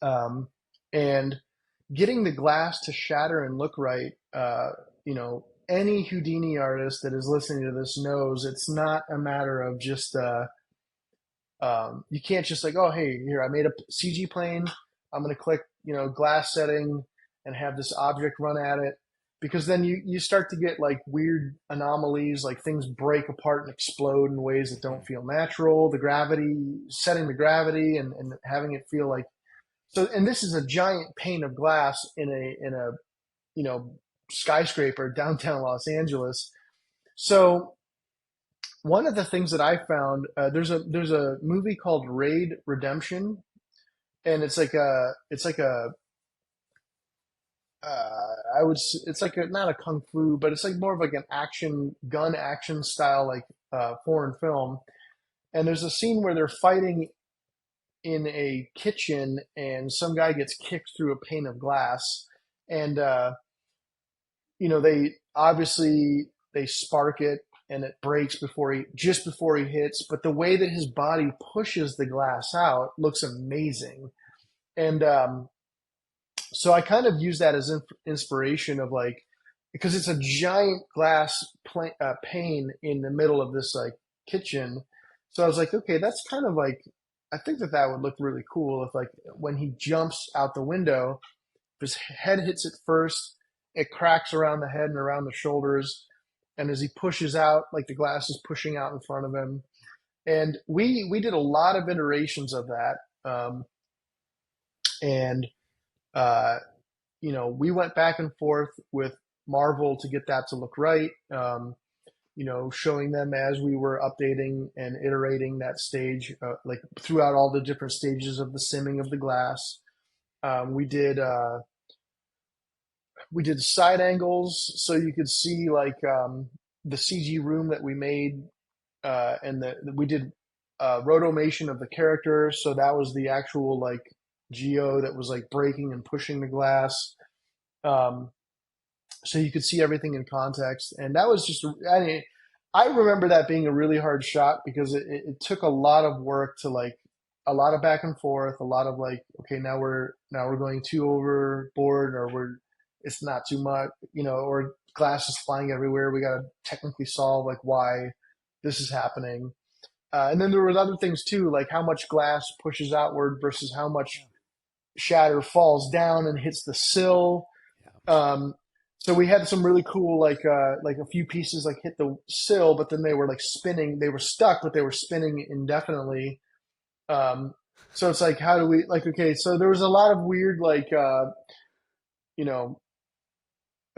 um, and getting the glass to shatter and look right. Any Houdini artist that is listening to this knows it's not a matter of just you can't just like, oh, hey, here, I made a CG plane. I'm going to click, glass setting and have this object run at it. Because then you start to get like weird anomalies, like things break apart and explode in ways that don't feel natural. The gravity, setting the gravity and having it feel like so. And this is a giant pane of glass in a you know skyscraper downtown Los Angeles. So one of the things that I found, there's a movie called Raid Redemption, and it's like a I would it's like not a kung fu, but it's like more of like an action style like foreign film. And there's a scene where they're fighting in a kitchen, and some guy gets kicked through a pane of glass, and they obviously they spark it and it breaks just before he hits, but the way that his body pushes the glass out looks amazing. And so I kind of use that as inspiration of like because it's a giant glass pane in the middle of this like kitchen. So I was like, okay, that's kind of like I think that would look really cool if like when he jumps out the window, his head hits it first, it cracks around the head and around the shoulders, and as he pushes out, like the glass is pushing out in front of him. And we did a lot of iterations of that, and uh, we went back and forth with Marvel to get that to look right. Showing them as we were updating and iterating that stage, like throughout all the different stages of the simming of the glass. Um, we did uh, we did side angles so you could see like the CG room that we made, and we did rotomation of the character, so that was the actual like geo that was like breaking and pushing the glass. Um, so you could see everything in context. And that was just, I mean, I remember that being a really hard shot because it took a lot of work to like a lot of back and forth, a lot of like, okay, now we're going too overboard, or it's not too much, or glass is flying everywhere. We got to technically solve like why this is happening. And then there was other things too, like how much glass pushes outward versus how much shatter falls down and hits the sill. Yeah. um, so we had some really cool like a few pieces like hit the sill, but then they were like spinning. They were stuck, but they were spinning indefinitely. Um, so it's like, how do we like? Okay, so there was a lot of weird like you know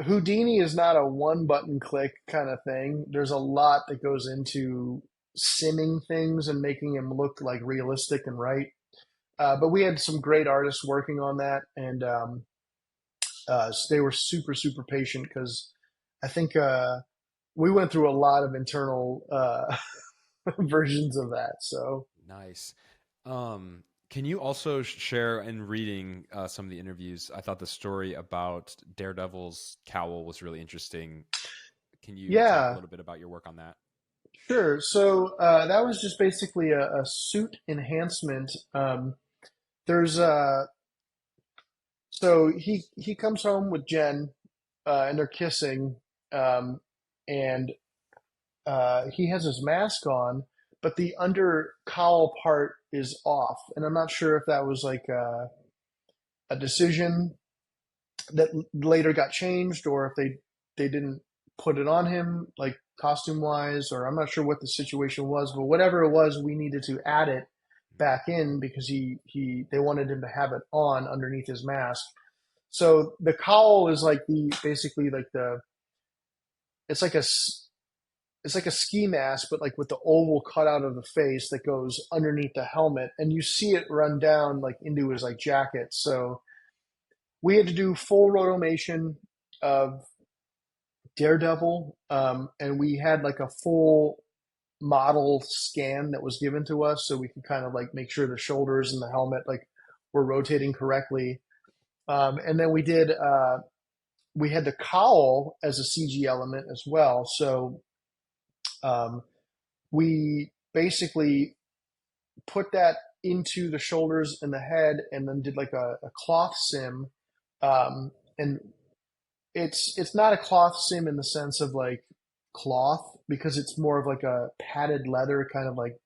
Houdini is not a one button click kind of thing. There's a lot that goes into simming things and making them look like realistic and right. But we had some great artists working on that, and so they were super, super patient because I think we went through a lot of internal versions of that. So, Nice. Can you also share in reading some of the interviews? I thought the story about Daredevil's cowl was really interesting. Can you talk a yeah, little bit about your work on that? sure. So that was just basically a suit enhancement. There's So he comes home with Jen, and they're kissing, um, and he has his mask on, but the under cowl part is off, and I'm not sure if that was like a decision that later got changed, or if they didn't put it on him like costume wise, or I'm not sure what the situation was, but whatever it was, we needed to add it back in because he they wanted him to have it on underneath his mask. So the cowl is like the basically like the it's like a it's like a ski mask, but like with the oval cut out of the face that goes underneath the helmet, and you see it run down like into his like jacket. So we had to do full rotomation of Daredevil, and we had like a full model scan that was given to us, so we could kind of like make sure the shoulders and the helmet like were rotating correctly. And then we had the cowl as a CG element as well. So um, we basically put that into the shoulders and the head, and then did like a cloth sim. And it's not a cloth sim in the sense of like cloth, because it's more of like a padded leather kind of like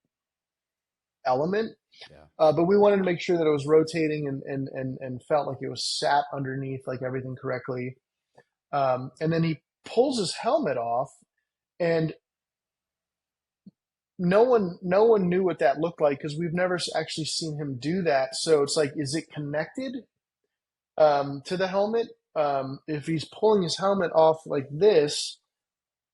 element. Yeah. But we wanted to make sure that it was rotating and felt like it was sat underneath like everything correctly. And then he pulls his helmet off, and no one knew what that looked like because we've never actually seen him do that. So it's like, is it connected to the helmet? If he's pulling his helmet off like this,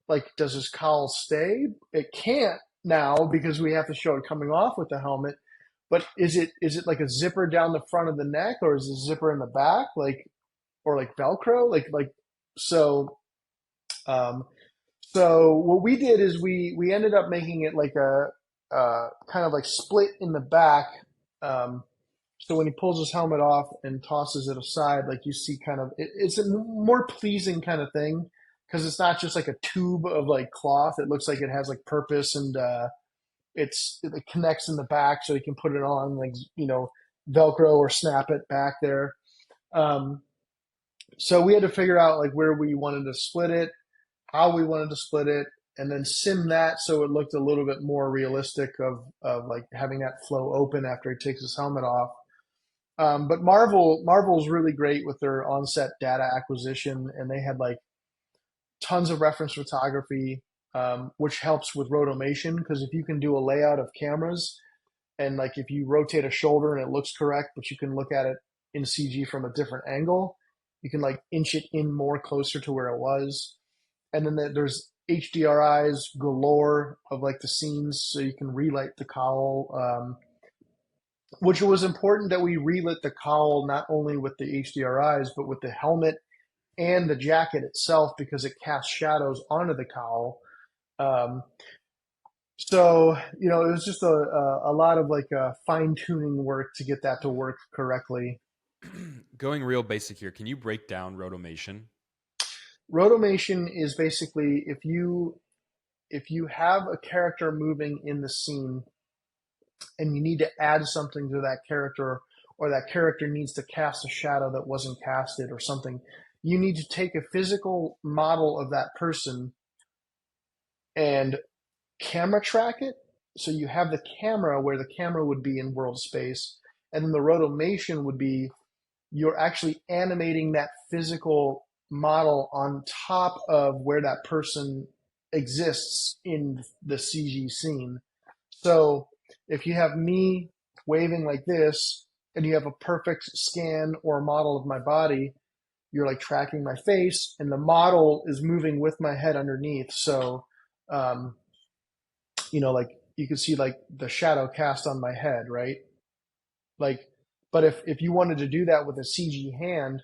like does his cowl stay? It can't now because we have to show it coming off with the helmet. But is it like a zipper down the front of the neck, or is it a zipper in the back, like, or like Velcro, like so? Um, so what we did is we ended up making it like a kind of like split in the back. Um, so when he pulls his helmet off and tosses it aside, like you see kind of it's a more pleasing kind of thing because it's not just like a tube of like cloth. It looks like it has like purpose, and it connects in the back so you can put it on like, Velcro or snap it back there. Um, so we had to figure out like where we wanted to split it, how we wanted to split it, and then sim that so it looked a little bit more realistic of like having that flow open after he takes his helmet off. But Marvel's really great with their on-set data acquisition, and they had like tons of reference photography, which helps with rotomation because if you can do a layout of cameras, and like if you rotate a shoulder and it looks correct, but you can look at it in CG from a different angle, you can like inch it in more closer to where it was. And then there's HDRIs galore of like the scenes, so you can relight the cowl. Which was important that we relit the cowl not only with the HDRIs but with the helmet and the jacket itself because it casts shadows onto the cowl. Um, so it was just a lot of like fine tuning work to get that to work correctly. Going real basic here, can you break down rotomation? Rotomation is basically if you have a character moving in the scene and you need to add something to that character, or that character needs to cast a shadow that wasn't casted or something, you need to take a physical model of that person and camera track it. So you have the camera where the camera would be in world space, and then the rotomation would be you're actually animating that physical model on top of where that person exists in the CG scene. So if you have me waving like this and you have a perfect scan or model of my body, you're like tracking my face and the model is moving with my head underneath. So, um, like you can see like the shadow cast on my head, right? Like, but if you wanted to do that with a CG hand,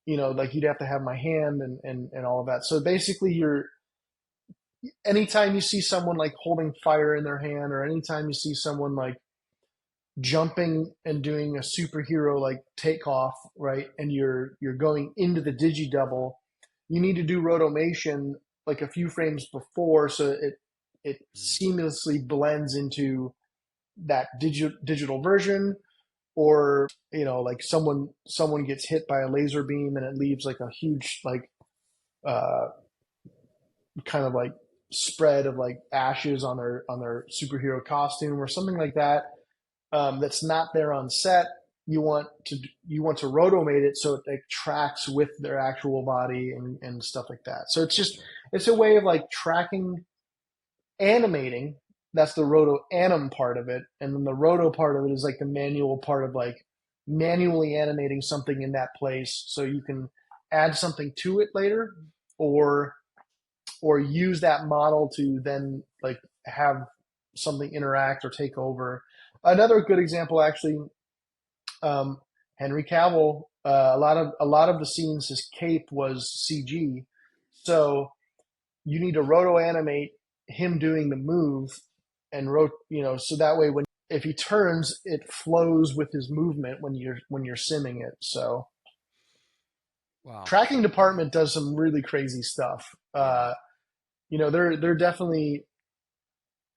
like you'd have to have my hand and all of that. So basically anytime you see someone like holding fire in their hand, or anytime you see someone like jumping and doing a superhero like takeoff, right? And you're going into the digi double, you need to do rotomation like a few frames before so it Mm. seamlessly blends into that digital version. Or like someone gets hit by a laser beam and it leaves like a huge like uh kind of like spread of like ashes on their superhero costume or something like that, that's not there on set. You want to rotomate it so it like tracks with their actual body and stuff like that. So it's a way of like tracking, animating. That's the roto anim part of it, and then the roto part of it is like the manual part of like manually animating something in that place so you can add something to it later, or use that model to then like have something interact or take over. Another good example, actually, Henry Cavill. A lot of the scenes, his cape was CG, so you need to roto animate him doing the move and so that way when if he turns, it flows with his movement when you're simming it. So Wow. tracking department does some really crazy stuff. Yeah. They're definitely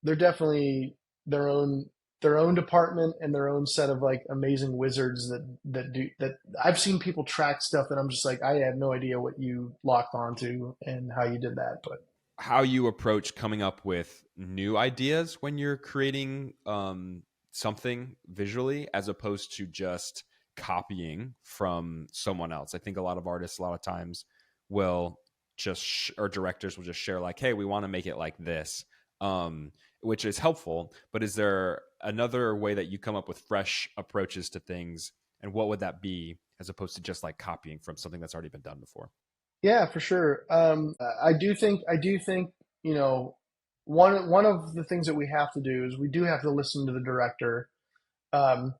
their own department and their own set of like amazing wizards that do that. I've seen people track stuff that I'm just like, I have no idea what you locked onto and how you did that. But How you approach coming up with new ideas when you're creating something visually as opposed to just copying from someone else. I think a lot of artists a lot of times will or directors will just share like, hey, we want to make it like this, which is helpful. But is there another way that you come up with fresh approaches to things, and what would that be as opposed to just like copying from something that's already been done before? yeah, for sure. I do think, one of the things that we have to do is we do have to listen to the director. Um,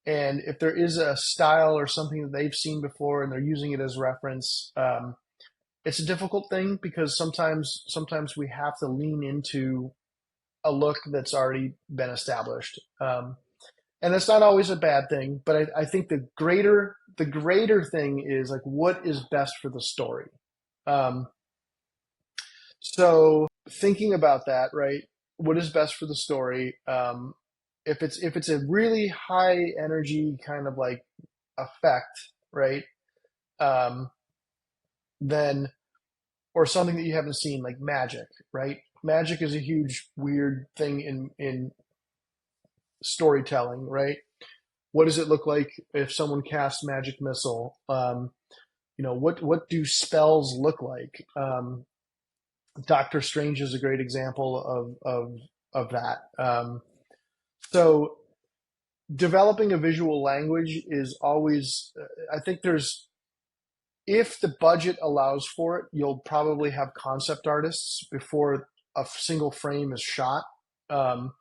and if there is a style or something that they've seen before and they're using it as reference, it's a difficult thing because sometimes we have to lean into a look that's already been established. And that's not always a bad thing, but I think the greater thing is like what is best for the story. Um, so thinking about that, right? What is best for the story? If it's a really high energy kind of like effect, right? Um, then or something that you haven't seen, like magic, right? Magic is a huge weird thing in storytelling, right? What does it look like if someone casts magic missile? What do spells look like? Doctor Strange is a great example of that. So developing a visual language is always, I think there's, if the budget allows for it, you'll probably have concept artists before a single frame is shot. Um,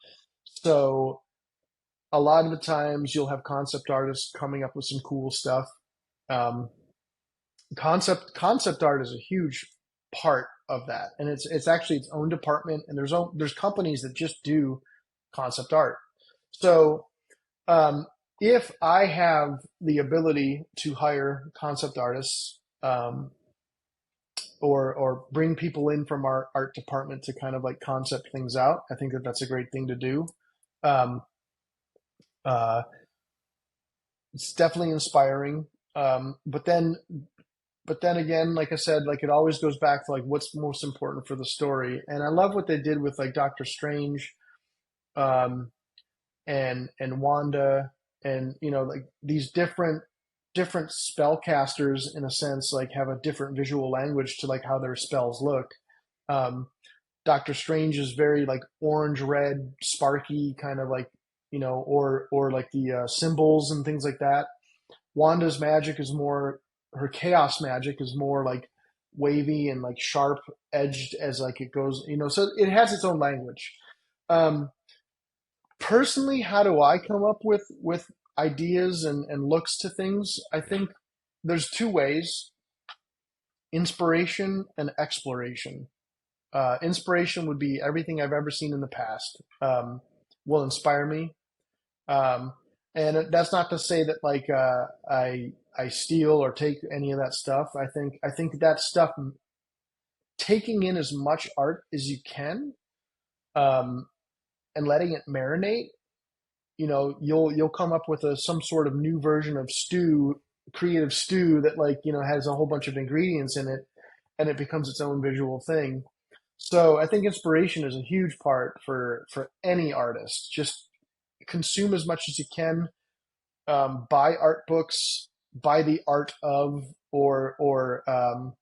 so a lot of the times you'll have concept artists coming up with some cool stuff. Um, concept art is a huge part of that, and it's actually its own department. And there's companies that just do concept art. So um, if I have the ability to hire concept artists, or bring people in from our art department to kind of like concept things out, I think that that's a great thing to do. Um, uh, it's definitely inspiring. But then again, like I said, like it always goes back to like what's most important for the story. And I love what they did with like Doctor Strange, um, and Wanda, and like these different spellcasters in a sense like have a different visual language to like how their spells look. Um, Doctor Strange is very like orange, red, sparky, kind of like or like the symbols and things like that. Wanda's magic is more, her chaos magic is more like wavy and like sharp edged as like it goes, so it has its own language. Um, Personally, how do I come up with ideas and looks to things? I think there's two ways: inspiration and exploration. Inspiration would be everything I've ever seen in the past, will inspire me. Um, and that's not to say that like I steal or take any of that stuff. I think that stuff, taking in as much art as you can, um, and letting it marinate. You'll come up with some sort of new version of creative stew that like has a whole bunch of ingredients in it, and it becomes its own visual thing. So I think inspiration is a huge part for any artist. Just consume as much as you can. Buy art books, buy the art of, or go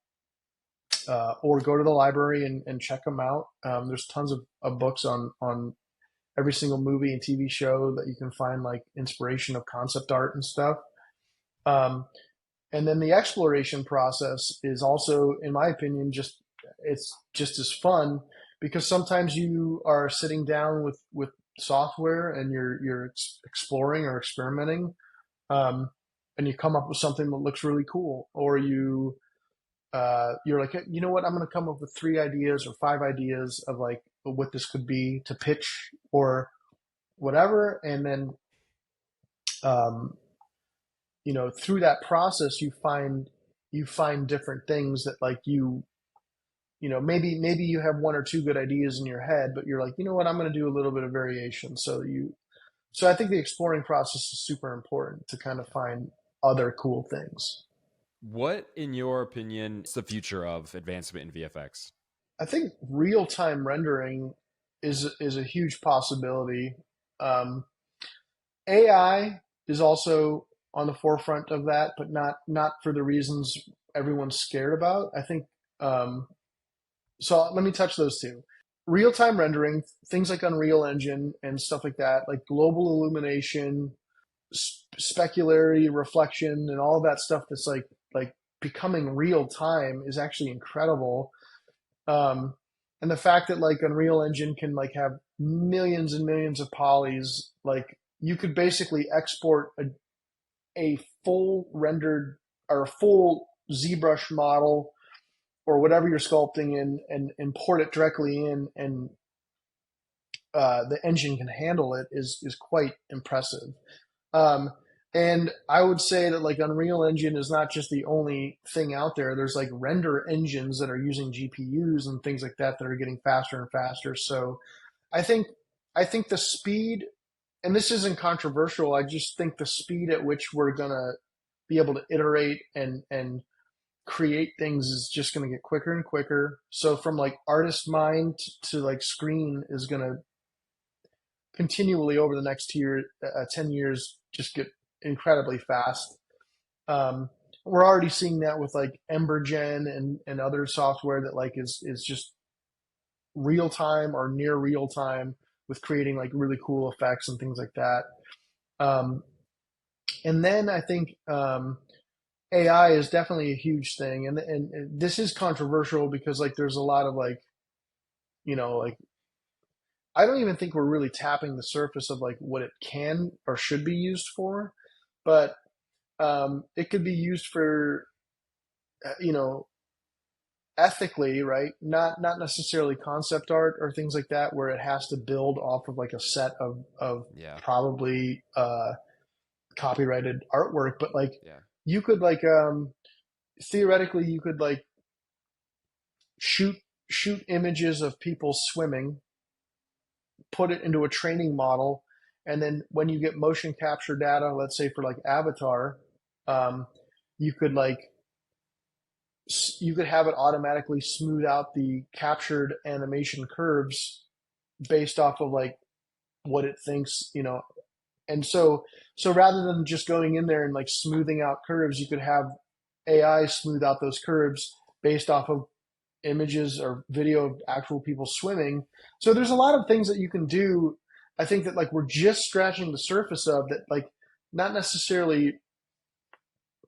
to the library and check them out. There's tons of books on every single movie and TV show that you can find like inspiration of concept art and stuff. Um, and then the exploration process is also, in my opinion, it's just as fun because sometimes you are sitting down with software and you're exploring or experimenting, um, and you come up with something that looks really cool, or you're like, you know what, I'm going to come up with 3 ideas or 5 ideas of like what this could be to pitch or whatever, and then um, through that process you find different things that like maybe you have 1 or 2 good ideas in your head, but you're like, you know what, I'm going to do a little bit of variation. So I think the exploring process is super important to kind of find other cool things. What, in your opinion, is the future of advancement in VFX? I think real time rendering is a huge possibility. Um, AI is also on the forefront of that, but not for the reasons everyone's scared about. I think um, so. Let me touch those two. Real time rendering, things like Unreal Engine and stuff like that, like global illumination, specularity, reflection, and all of that stuff that's like becoming real time is actually incredible. Um, and the fact that like Unreal Engine can like have millions and millions of polys, like you could basically export a full rendered or a full ZBrush model or whatever you're sculpting in and import it directly in, and the engine can handle it is quite impressive. Um, and I would say that like Unreal Engine is not just the only thing out there. There's like render engines that are using GPUs and things like that that are getting faster and faster. So I think I think the speed, and this isn't controversial. I just think the speed at which we're gonna be able to iterate and create things is just gonna get quicker and quicker. So from like artist mind to like screen is gonna continually over the next 10 years just get incredibly fast. Um, we're already seeing that with like Embergen and other software that like is just real time or near real time with creating like really cool effects and things like that. Um, and then I think AI is definitely a huge thing, and this is controversial because like there's a lot of like like I don't even think we're really tapping the surface of like what it can or should be used for, but it could be used for you know ethically, right? Not necessarily concept art or things like that, where it has to build off of like a set of Yeah, probably copyrighted artwork, but like yeah, you could like theoretically you could like shoot shoot images of people swimming, put it into a training model, and then when you get motion capture data, let's say for like Avatar, um, you could like you could have it automatically smooth out the captured animation curves based off of like what it thinks, and so rather than just going in there and like smoothing out curves, you could have AI smooth out those curves based off of images or video of actual people swimming. So there's a lot of things that you can do. I think that like we're just scratching the surface of that, like not necessarily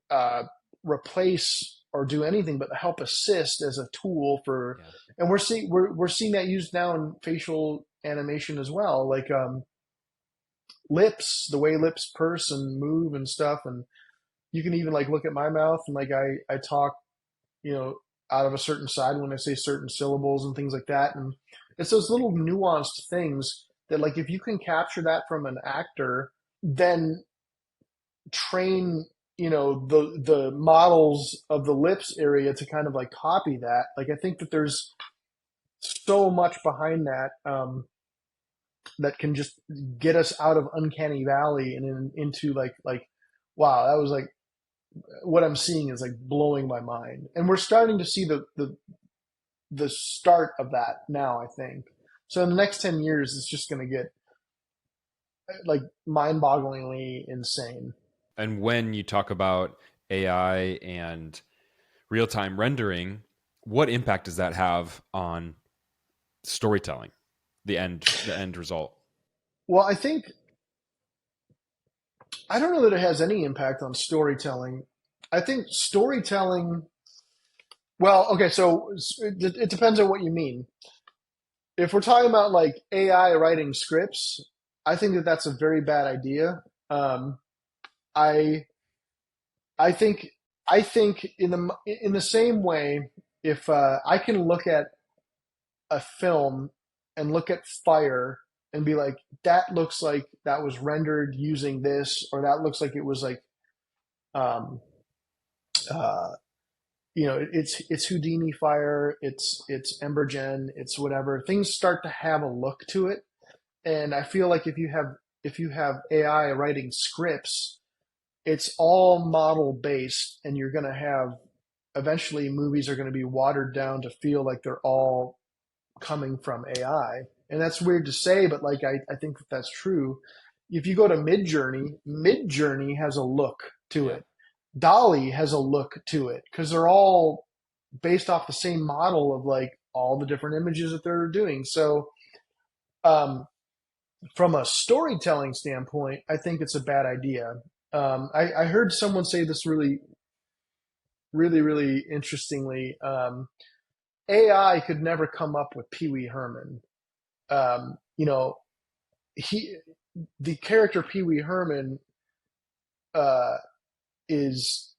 uh, replace or do anything, but help assist as a tool for. yeah. And we're seeing that used now in facial animation as well, like lips, the way lips purse and move and stuff, and you can even like look at my mouth and like I talk, you know, out of a certain side when I say certain syllables and things like that. And it's those little nuanced things that like if you can capture that from an actor, then train, the models of the lips area to kind of like copy that. Like I think that there's so much behind that that can just get us out of uncanny valley and into like wow, that was like what I'm seeing is like blowing my mind. And we're starting to see the the start of that now, I think. So in the next 10 years, it's just going to get like mind-bogglingly insane. And when you talk about AI and real time rendering, what impact does that have on storytelling, the end result? Well, I don't know that it has any impact on storytelling. I think storytelling, well, okay, so it depends on what you mean. If we're talking about like AI writing scripts, I think that that's a very bad idea. Um, I I think I think in the same way, if I can look at a film and look at fire and be like, that looks like that was rendered using this, or that looks like it was like, um, uh, it's Houdini fire, it's Embergen, it's whatever. Things start to have a look to it, and I feel like if you have AI writing scripts, it's all model based, and you're going to have eventually movies are going to be watered down to feel like they're all coming from AI. And that's weird to say, but like I think that that's true. If you go to Mid Journey has a look to Yeah. it. Dolly has a look to it because they're all based off the same model of like all the different images that they're doing. So um, from a storytelling standpoint, I think it's a bad idea. I heard someone say this really interestingly. AI could never come up with Pee Wee Herman. You know, he the character Pee Wee Herman uh, is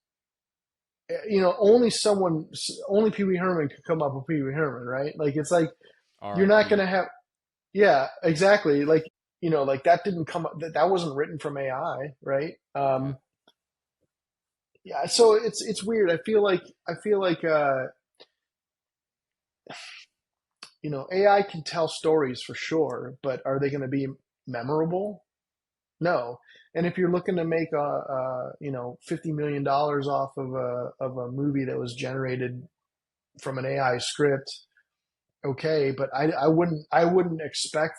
only Pee Wee Herman could come up with Pee Wee Herman, right? Like it's like you're not RIP. gonna have yeah, exactly. Like like that didn't come up that wasn't written from AI, right? Yeah. Yeah, so it's weird. I feel like AI can tell stories for sure, but are they going to be memorable? No. And if you're looking to make $50 million off of a movie that was generated from an AI script, okay, but I wouldn't expect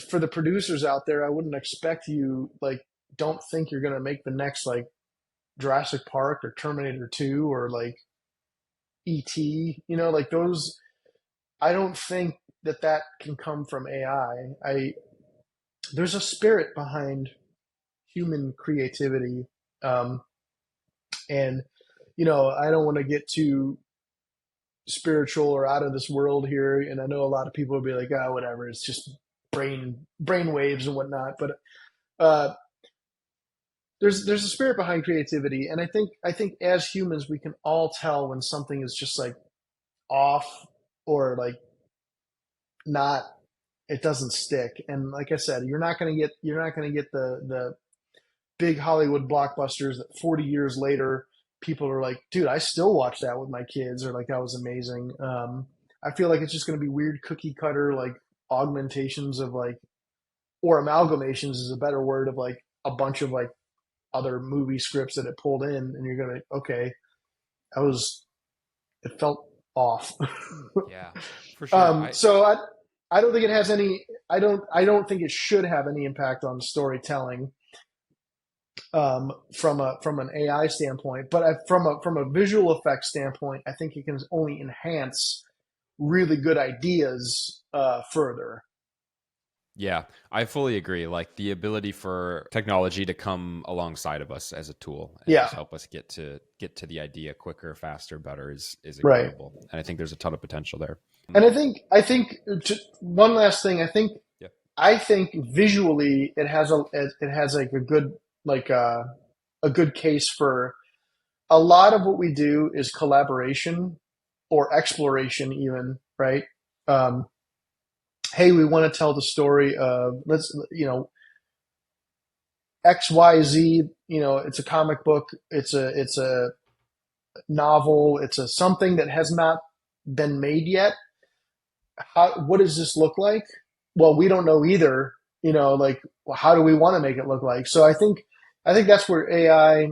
for the producers out there, I wouldn't expect you like don't think you're going to make the next like Jurassic Park or Terminator 2 or like ET, like those I don't think that can come from AI. There's a spirit behind human creativity, um, and I don't want to get too spiritual or out of this world here. And I know a lot of people will be like, "Ah, whatever. It's just brain waves and whatnot." But uh, there's a spirit behind creativity, and I think as humans we can all tell when something is just like off or like not it doesn't stick. And like I said, you're not going to get the big Hollywood blockbusters that 40 years later people are like, dude, I still watch that with my kids, or like that was amazing. I feel like it's just going to be weird cookie cutter like augmentations of like or amalgamations is a better word of like a bunch of like other movie scripts that it pulled in, and you're gonna okay, that was it felt off. Yeah, for sure. So I don't think it has any. I don't think it should have any impact on storytelling from an AI standpoint. But from a visual effects standpoint, I think it can only enhance really good ideas further. Yeah, I fully agree. Like the ability for technology to come alongside of us as a tool and Yeah, just help us get to the idea quicker, faster, better is right. incredible. And I think there's a ton of potential there. And I think just one last thing. Yeah. I think visually it has like like a good case for a lot of what we do is collaboration or exploration even, right? Um, hey, we want to tell the story of let's XYZ, it's a comic book, it's a novel, it's a something that has not been made yet. What does this look like? Well, we don't know either. Like how do we want to make it look like? So I think that's where AI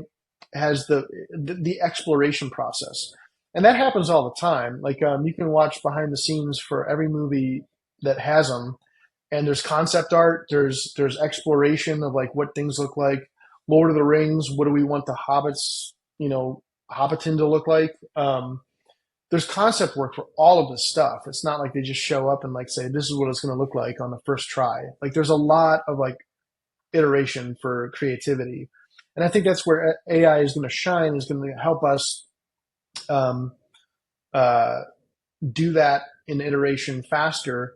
has the exploration process. And that happens all the time. Like you can watch behind the scenes for every movie that has them, and there's concept art, there's exploration of like what things look like. Lord of the Rings, what do we want the hobbits, Hobbiton to look like? There's concept work for all of this stuff. It's not like they just show up and like say this is what it's going to look like on the first try. Like there's a lot of like iteration for creativity, and I think that's where AI is going to shine. Is going to help us um, uh, do that in iteration faster.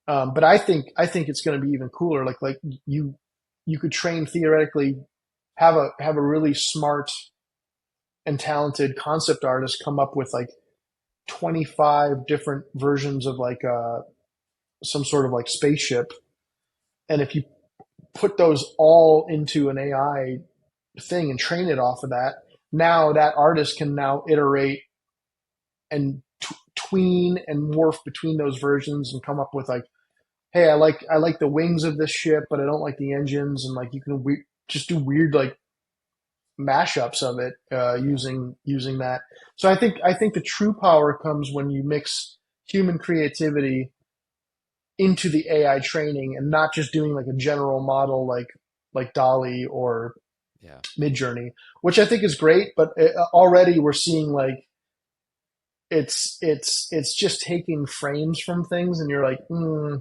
But I think it's going to be even cooler. Like you could train theoretically, have a really smart and talented concept artist come up with like 25 different versions of like some sort of like spaceship, and if you put those all into an AI thing and train it off of that, now that artist can now iterate and tween and morph between those versions and come up with like, hey, I like the wings of this ship, but I don't like the engines, and like you can just do weird like mashups of it Yeah. using that. So I think the true power comes when you mix human creativity into the AI training and not just doing like a general model like Dolly or Yeah. Midjourney, which I think is great. But already we're seeing like it's just taking frames from things, and you're like, Yeah.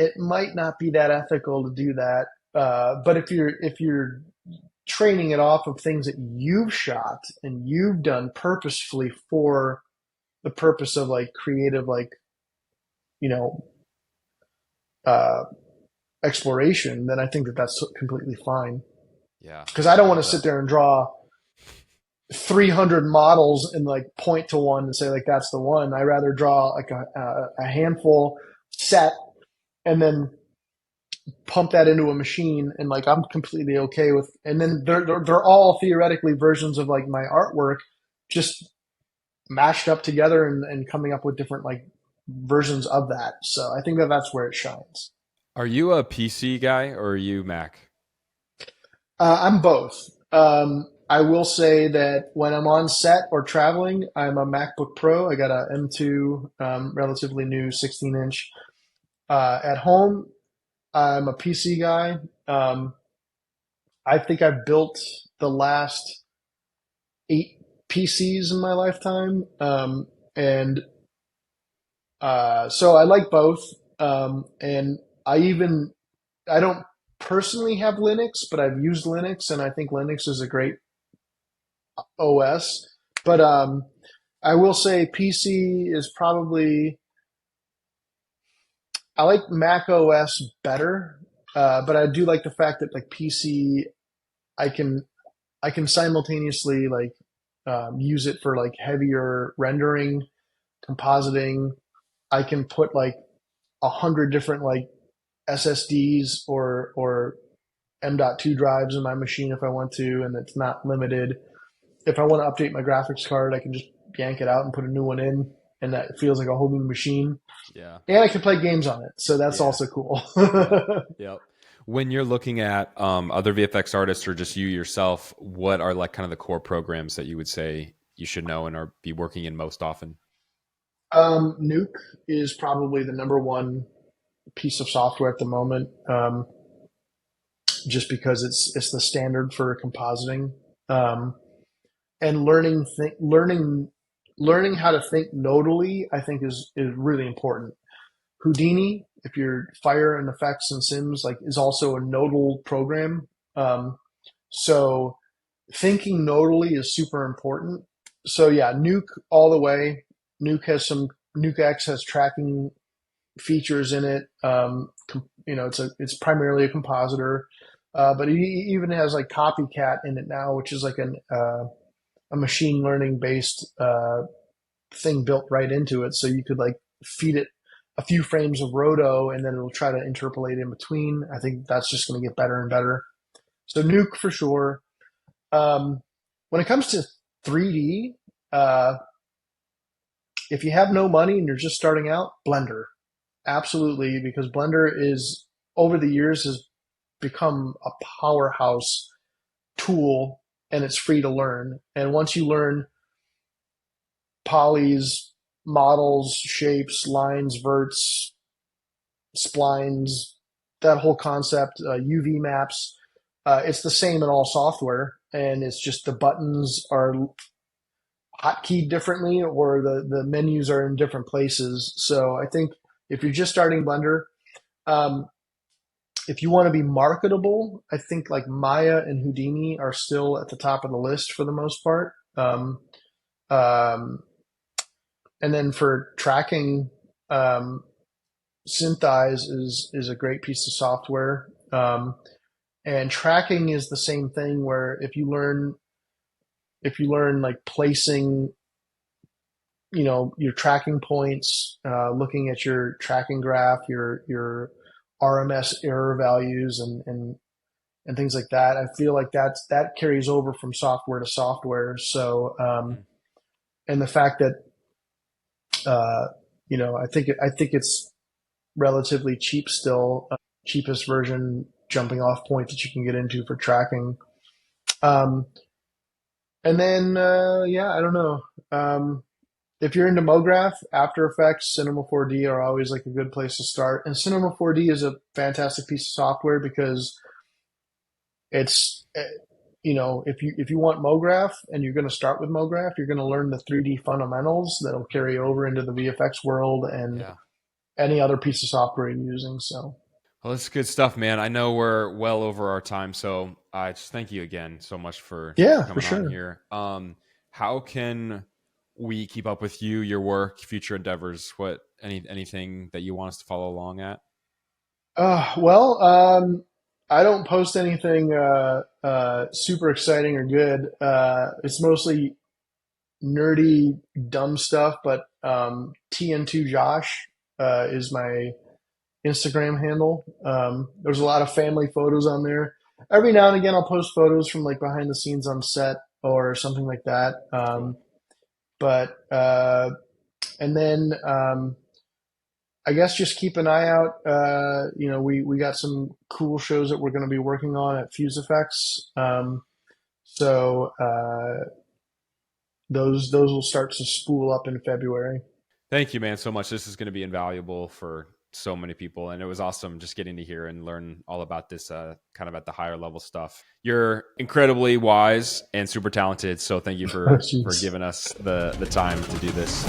it might not be that ethical to do that. But if you're training it off of things that you've shot and you've done purposefully for the purpose of like creative, like you know, uh, exploration, then I think that that's completely fine. Yeah. Because I I don't want love to sit that. there and draw 300 models and like point to one and say like that's the one. I rather draw like a handful set and then pump that into a machine, and like I'm completely okay with. And then they're all theoretically versions of like my artwork, just mashed up together and coming up with different like versions of that. So I think that that's where it shines. Are you a PC guy or are you Mac? I'm both. I will say that when I'm on set or traveling, I'm a MacBook Pro. I got a M2, relatively new 16-inch. At home, I'm a PC guy. Um, I think I've built the last 8 PCs in my lifetime, and so I like both. And I don't personally have Linux, but I've used Linux, and I think Linux is a great OS. But I will say PC is probably, I like Mac OS better, but I do like the fact that like PC I can I can simultaneously like use it for like heavier rendering, compositing. I can put like 100 different like SSDs or M.2 drives in my machine if I want to, and it's not limited. If I want to update my graphics card, I can just yank it out and put a new one in, and that feels like a whole new machine. Yeah. And I can play games on it, so that's Yeah. also cool. Yep. Yep. When you're looking at other VFX artists or just you yourself, what are like kind of the core programs that you would say you should know and are be working in most often? Nuke is probably the number one piece of software at the moment, just because it's the standard for compositing, and learning how to think nodally. I think is really important. Houdini, if you're Fire and Effects and Sims, like is also a nodal program. So thinking nodally is super important. So yeah, Nuke all the way. Nuke X has tracking features in it. It's primarily a compositor, but it even has like Copycat in it now, which is like a machine learning based thing built right into it. So you could like feed it a few frames of roto, and then it'll try to interpolate in between. I think that's just going to get better and better. So Nuke for sure. Um, when it comes to 3D, uh, if you have no money and you're just starting out, Blender. Absolutely, because Blender is over the years has become a powerhouse tool, and it's free to learn. And once you learn polys, models, shapes, lines, verts, splines, that whole concept, UV maps. It's the same in all software, and it's just the buttons are hotkeyed differently, or the menus are in different places. So I think if you're just starting Blender, um, if you want to be marketable, I think like Maya and Houdini are still at the top of the list for the most part. Um, and then for tracking, um, Synthesize is a great piece of software. And tracking is the same thing where if you learn like placing, your tracking points, looking at your tracking graph, your RMS error values, and things like that. I feel like that carries over from software to software. So, and the fact that uh, I think it's relatively cheap still, cheapest version jumping off point that you can get into for tracking. Um, and then yeah, I don't know. If you're into MoGraph, After Effects, Cinema 4D are always like a good place to start. And Cinema 4D is a fantastic piece of software because it's if you want MoGraph and you're going to start with MoGraph, you're going to learn the 3D fundamentals that'll carry over into the VFX world and Yeah. any other piece of software you're using. So Well, that's good stuff, man. I know we're well over our time, so I just thank you again so much for yeah, for coming on sure. here. How can we keep up with you, your work, future endeavors? What anything that you want us to follow along at? Well, I don't post anything super exciting or good. It's mostly nerdy, dumb stuff. But TN2 Josh is my Instagram handle. There's a lot of family photos on there. Every now and again, I'll post photos from like behind the scenes on set or something like that. Cool. But and then I guess just keep an eye out. We got some cool shows that we're going to be working on at Fuse Effects. So those will start to spool up in February. Thank you, man, so much. This is going to be invaluable for so many people, and it was awesome just getting to hear and learn all about this kind of at the higher level stuff. You're incredibly wise and super talented, so thank you Oh, for jeez. giving us the time to do this.